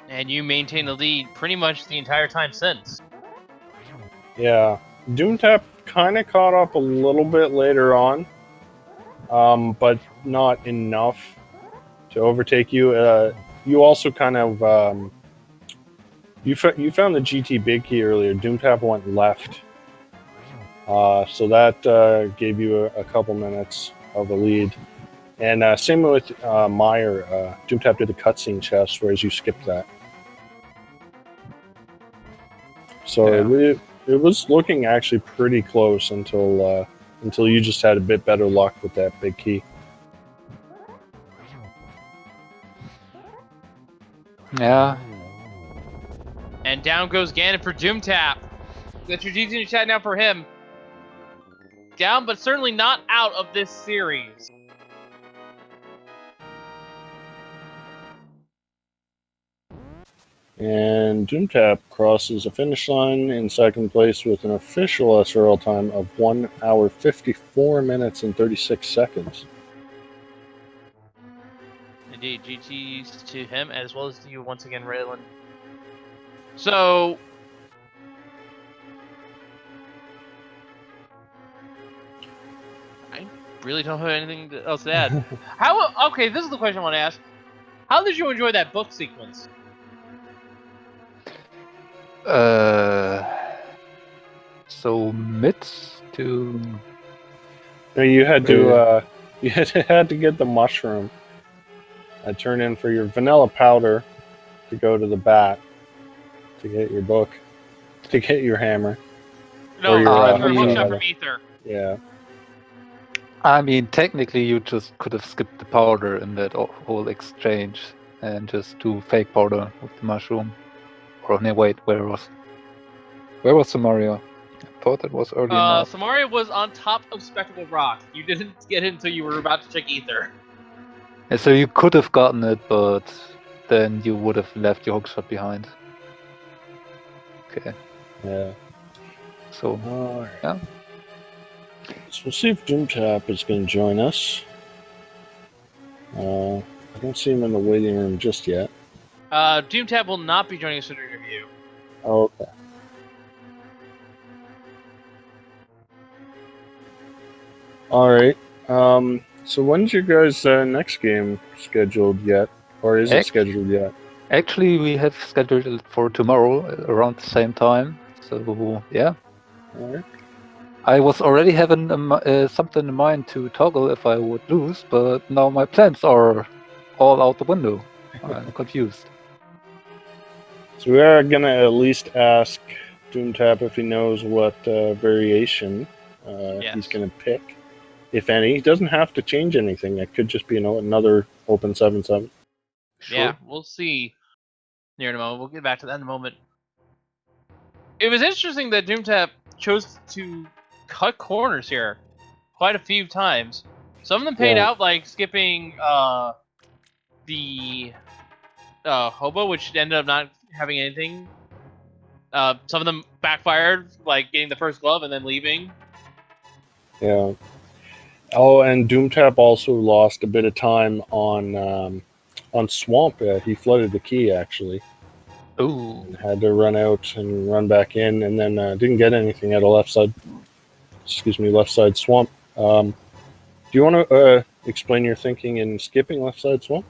And you maintain the lead pretty much the entire time since. Yeah, Doomtap kind of caught up a little bit later on, but not enough to overtake you. You also kind of you found the GT big key earlier. Doomtap went left, so that gave you a couple minutes of a lead. And same with Mire. Doomtap did the cutscene chest, whereas you skipped that. So it was looking actually pretty close until you just had a bit better luck with that big key. Yeah. And down goes Ganon for Doomtap. That's your GT in the chat now for him. Down, but certainly not out of this series. And Doomtap crosses a finish line in second place with an official SRL time of 1 hour 54 minutes and 36 seconds. Indeed, GT's to him as well as to you once again, Ralen. So, I really don't have anything else to add. Okay, this is the question I want to ask. How did you enjoy that book sequence? So mid to. No, you had to you had to get the mushroom. Turn in for your vanilla powder to go to the bat to get your book, to get your hammer. No, Or your, bookshop from Ether. Yeah. I mean, technically, you just could have skipped the powder in that whole exchange and just do fake powder with the mushroom. Or no, wait, where was Samaria? I thought it was early enough. Samaria was on top of Spectacle Rock. You didn't get it until you were about to check Ether. Yeah, so you could have gotten it, but then you would have left your hookshot behind. Okay. Yeah. So, All right. yeah. So we'll see if Doomtap is going to join us. I don't see him in the waiting room just yet. Doomtap will not be joining us for the interview. Oh, okay. All right. So when's your guys' next game scheduled yet? Or is it scheduled yet? Actually, we have scheduled it for tomorrow around the same time. So, yeah. All right. I was already having something in mind to toggle if I would lose, but now my plans are all out the window. I'm confused. So we are going to at least ask Doomtap if he knows what variation he's going to pick, if any. He doesn't have to change anything. It could just be another open 7-7. Sure. Yeah, we'll see near in a moment. We'll get back to that in a moment. It was interesting that Doomtap chose to cut corners here quite a few times. Some of them paid out, like skipping the hobo, which ended up not having anything. Some of them backfired, like getting the first glove and then leaving. Yeah. Oh, and Doomtap also lost a bit of time on Swamp. He flooded the key, actually. Ooh. And had to run out and run back in, and then didn't get anything at a left side Swamp. Do you want to explain your thinking in skipping left side Swamp?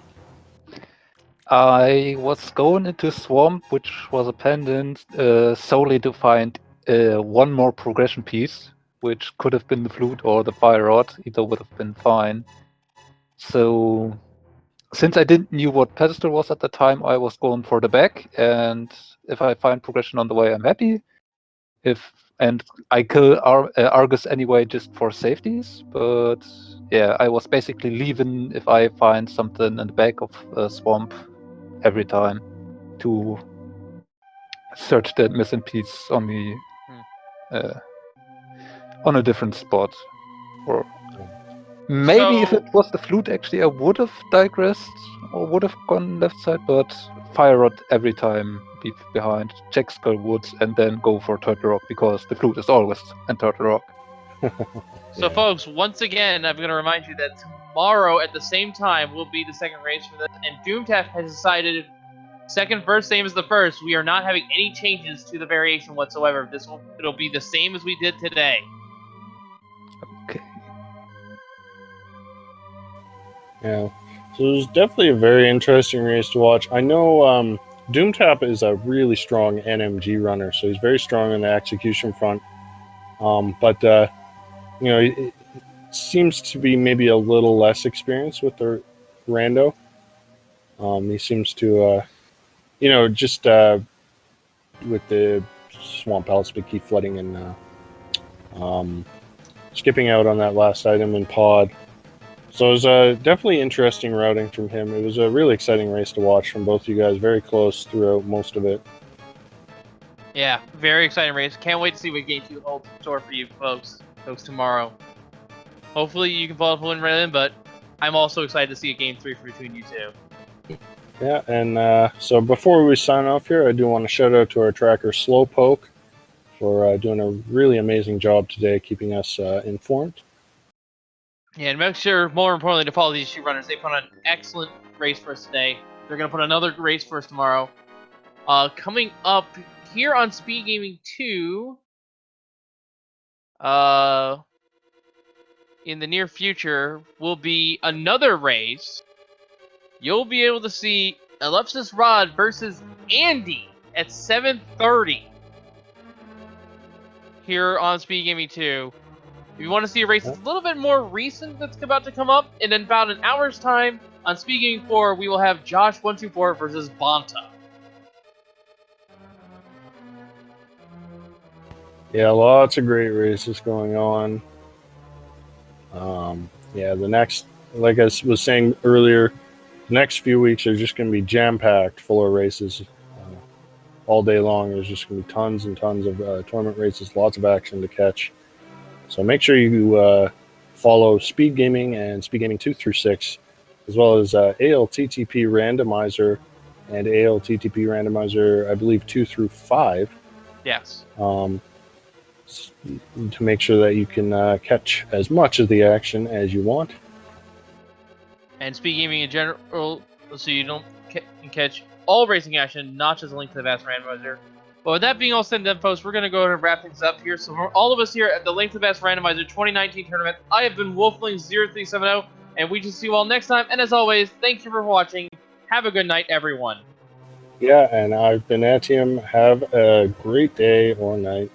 I was going into Swamp, which was a pendant, solely to find one more progression piece, which could have been the flute or the fire rod. Either would have been fine. So, since I didn't knew what pedestal was at the time, I was going for the back. And if I find progression on the way, I'm happy. And I kill Argus anyway just for safeties. But yeah, I was basically leaving if I find something in the back of Swamp every time to search that missing piece on me on a different spot. Or Maybe if So- it was the flute, actually, I would have digressed or would have gone left side, but Fire Rod every time behind, check Skull Woods, and then go for Turtle Rock because the flute is always in Turtle Rock. So, Yeah. folks, once again, I'm going to remind you that tomorrow at the same time will be the second race for this, and Doomtap has decided second first same as the first. We are not having any changes to the variation whatsoever. It'll be the same as we did today. Okay. Yeah. So it was definitely a very interesting race to watch. I know Doomtap is a really strong NMG runner, so he's very strong on the execution front. But you know, it seems to be maybe a little less experienced with the rando. He seems to, you know, just with the swamp Elspeth keep flooding and skipping out on that last item in pod. So it was definitely interesting routing from him. It was a really exciting race to watch from both you guys. Very close throughout most of it. Yeah, very exciting race. Can't wait to see what Game 2 holds in store for you folks tomorrow. Hopefully you can follow up and Ralen, but I'm also excited to see a Game 3 between you two. Yeah, and so before we sign off here, I do want to shout out to our tracker Slowpoke for doing a really amazing job today, keeping us informed. Yeah, and make sure, more importantly, to follow these two runners. They put on an excellent race for us today. They're going to put another race for us tomorrow. Coming up here on Speed Gaming 2, in the near future, will be another race. You'll be able to see Ellipsis Rod versus Andy at 7:30 here on Speed Gaming 2. If you want to see a race that's a little bit more recent that's about to come up, in about an hour's time on Speed Gaming 4, we will have Josh124 versus Bonta. Yeah, lots of great races going on. Yeah, the next, like I was saying earlier, the next few weeks are just going to be jam-packed full of races. All day long, there's just going to be tons and tons of tournament races, lots of action to catch. So make sure you follow Speed Gaming and Speed Gaming 2 through 6, as well as ALTTP Randomizer and ALTTP Randomizer, I believe, 2 through 5. Yes. To make sure that you can catch as much of the action as you want. And Speed Gaming in general, so you don't catch all racing action, not just a Link to the Vast Randomizer. But with that being all said and done, folks, we're going to go ahead and wrap things up here. So for all of us here at the Link to the Vast Randomizer 2019 tournament, I have been Wolfling0370, and we just see you all next time. And as always, thank you for watching. Have a good night, everyone. Yeah, and I've been Atium. Have a great day or night.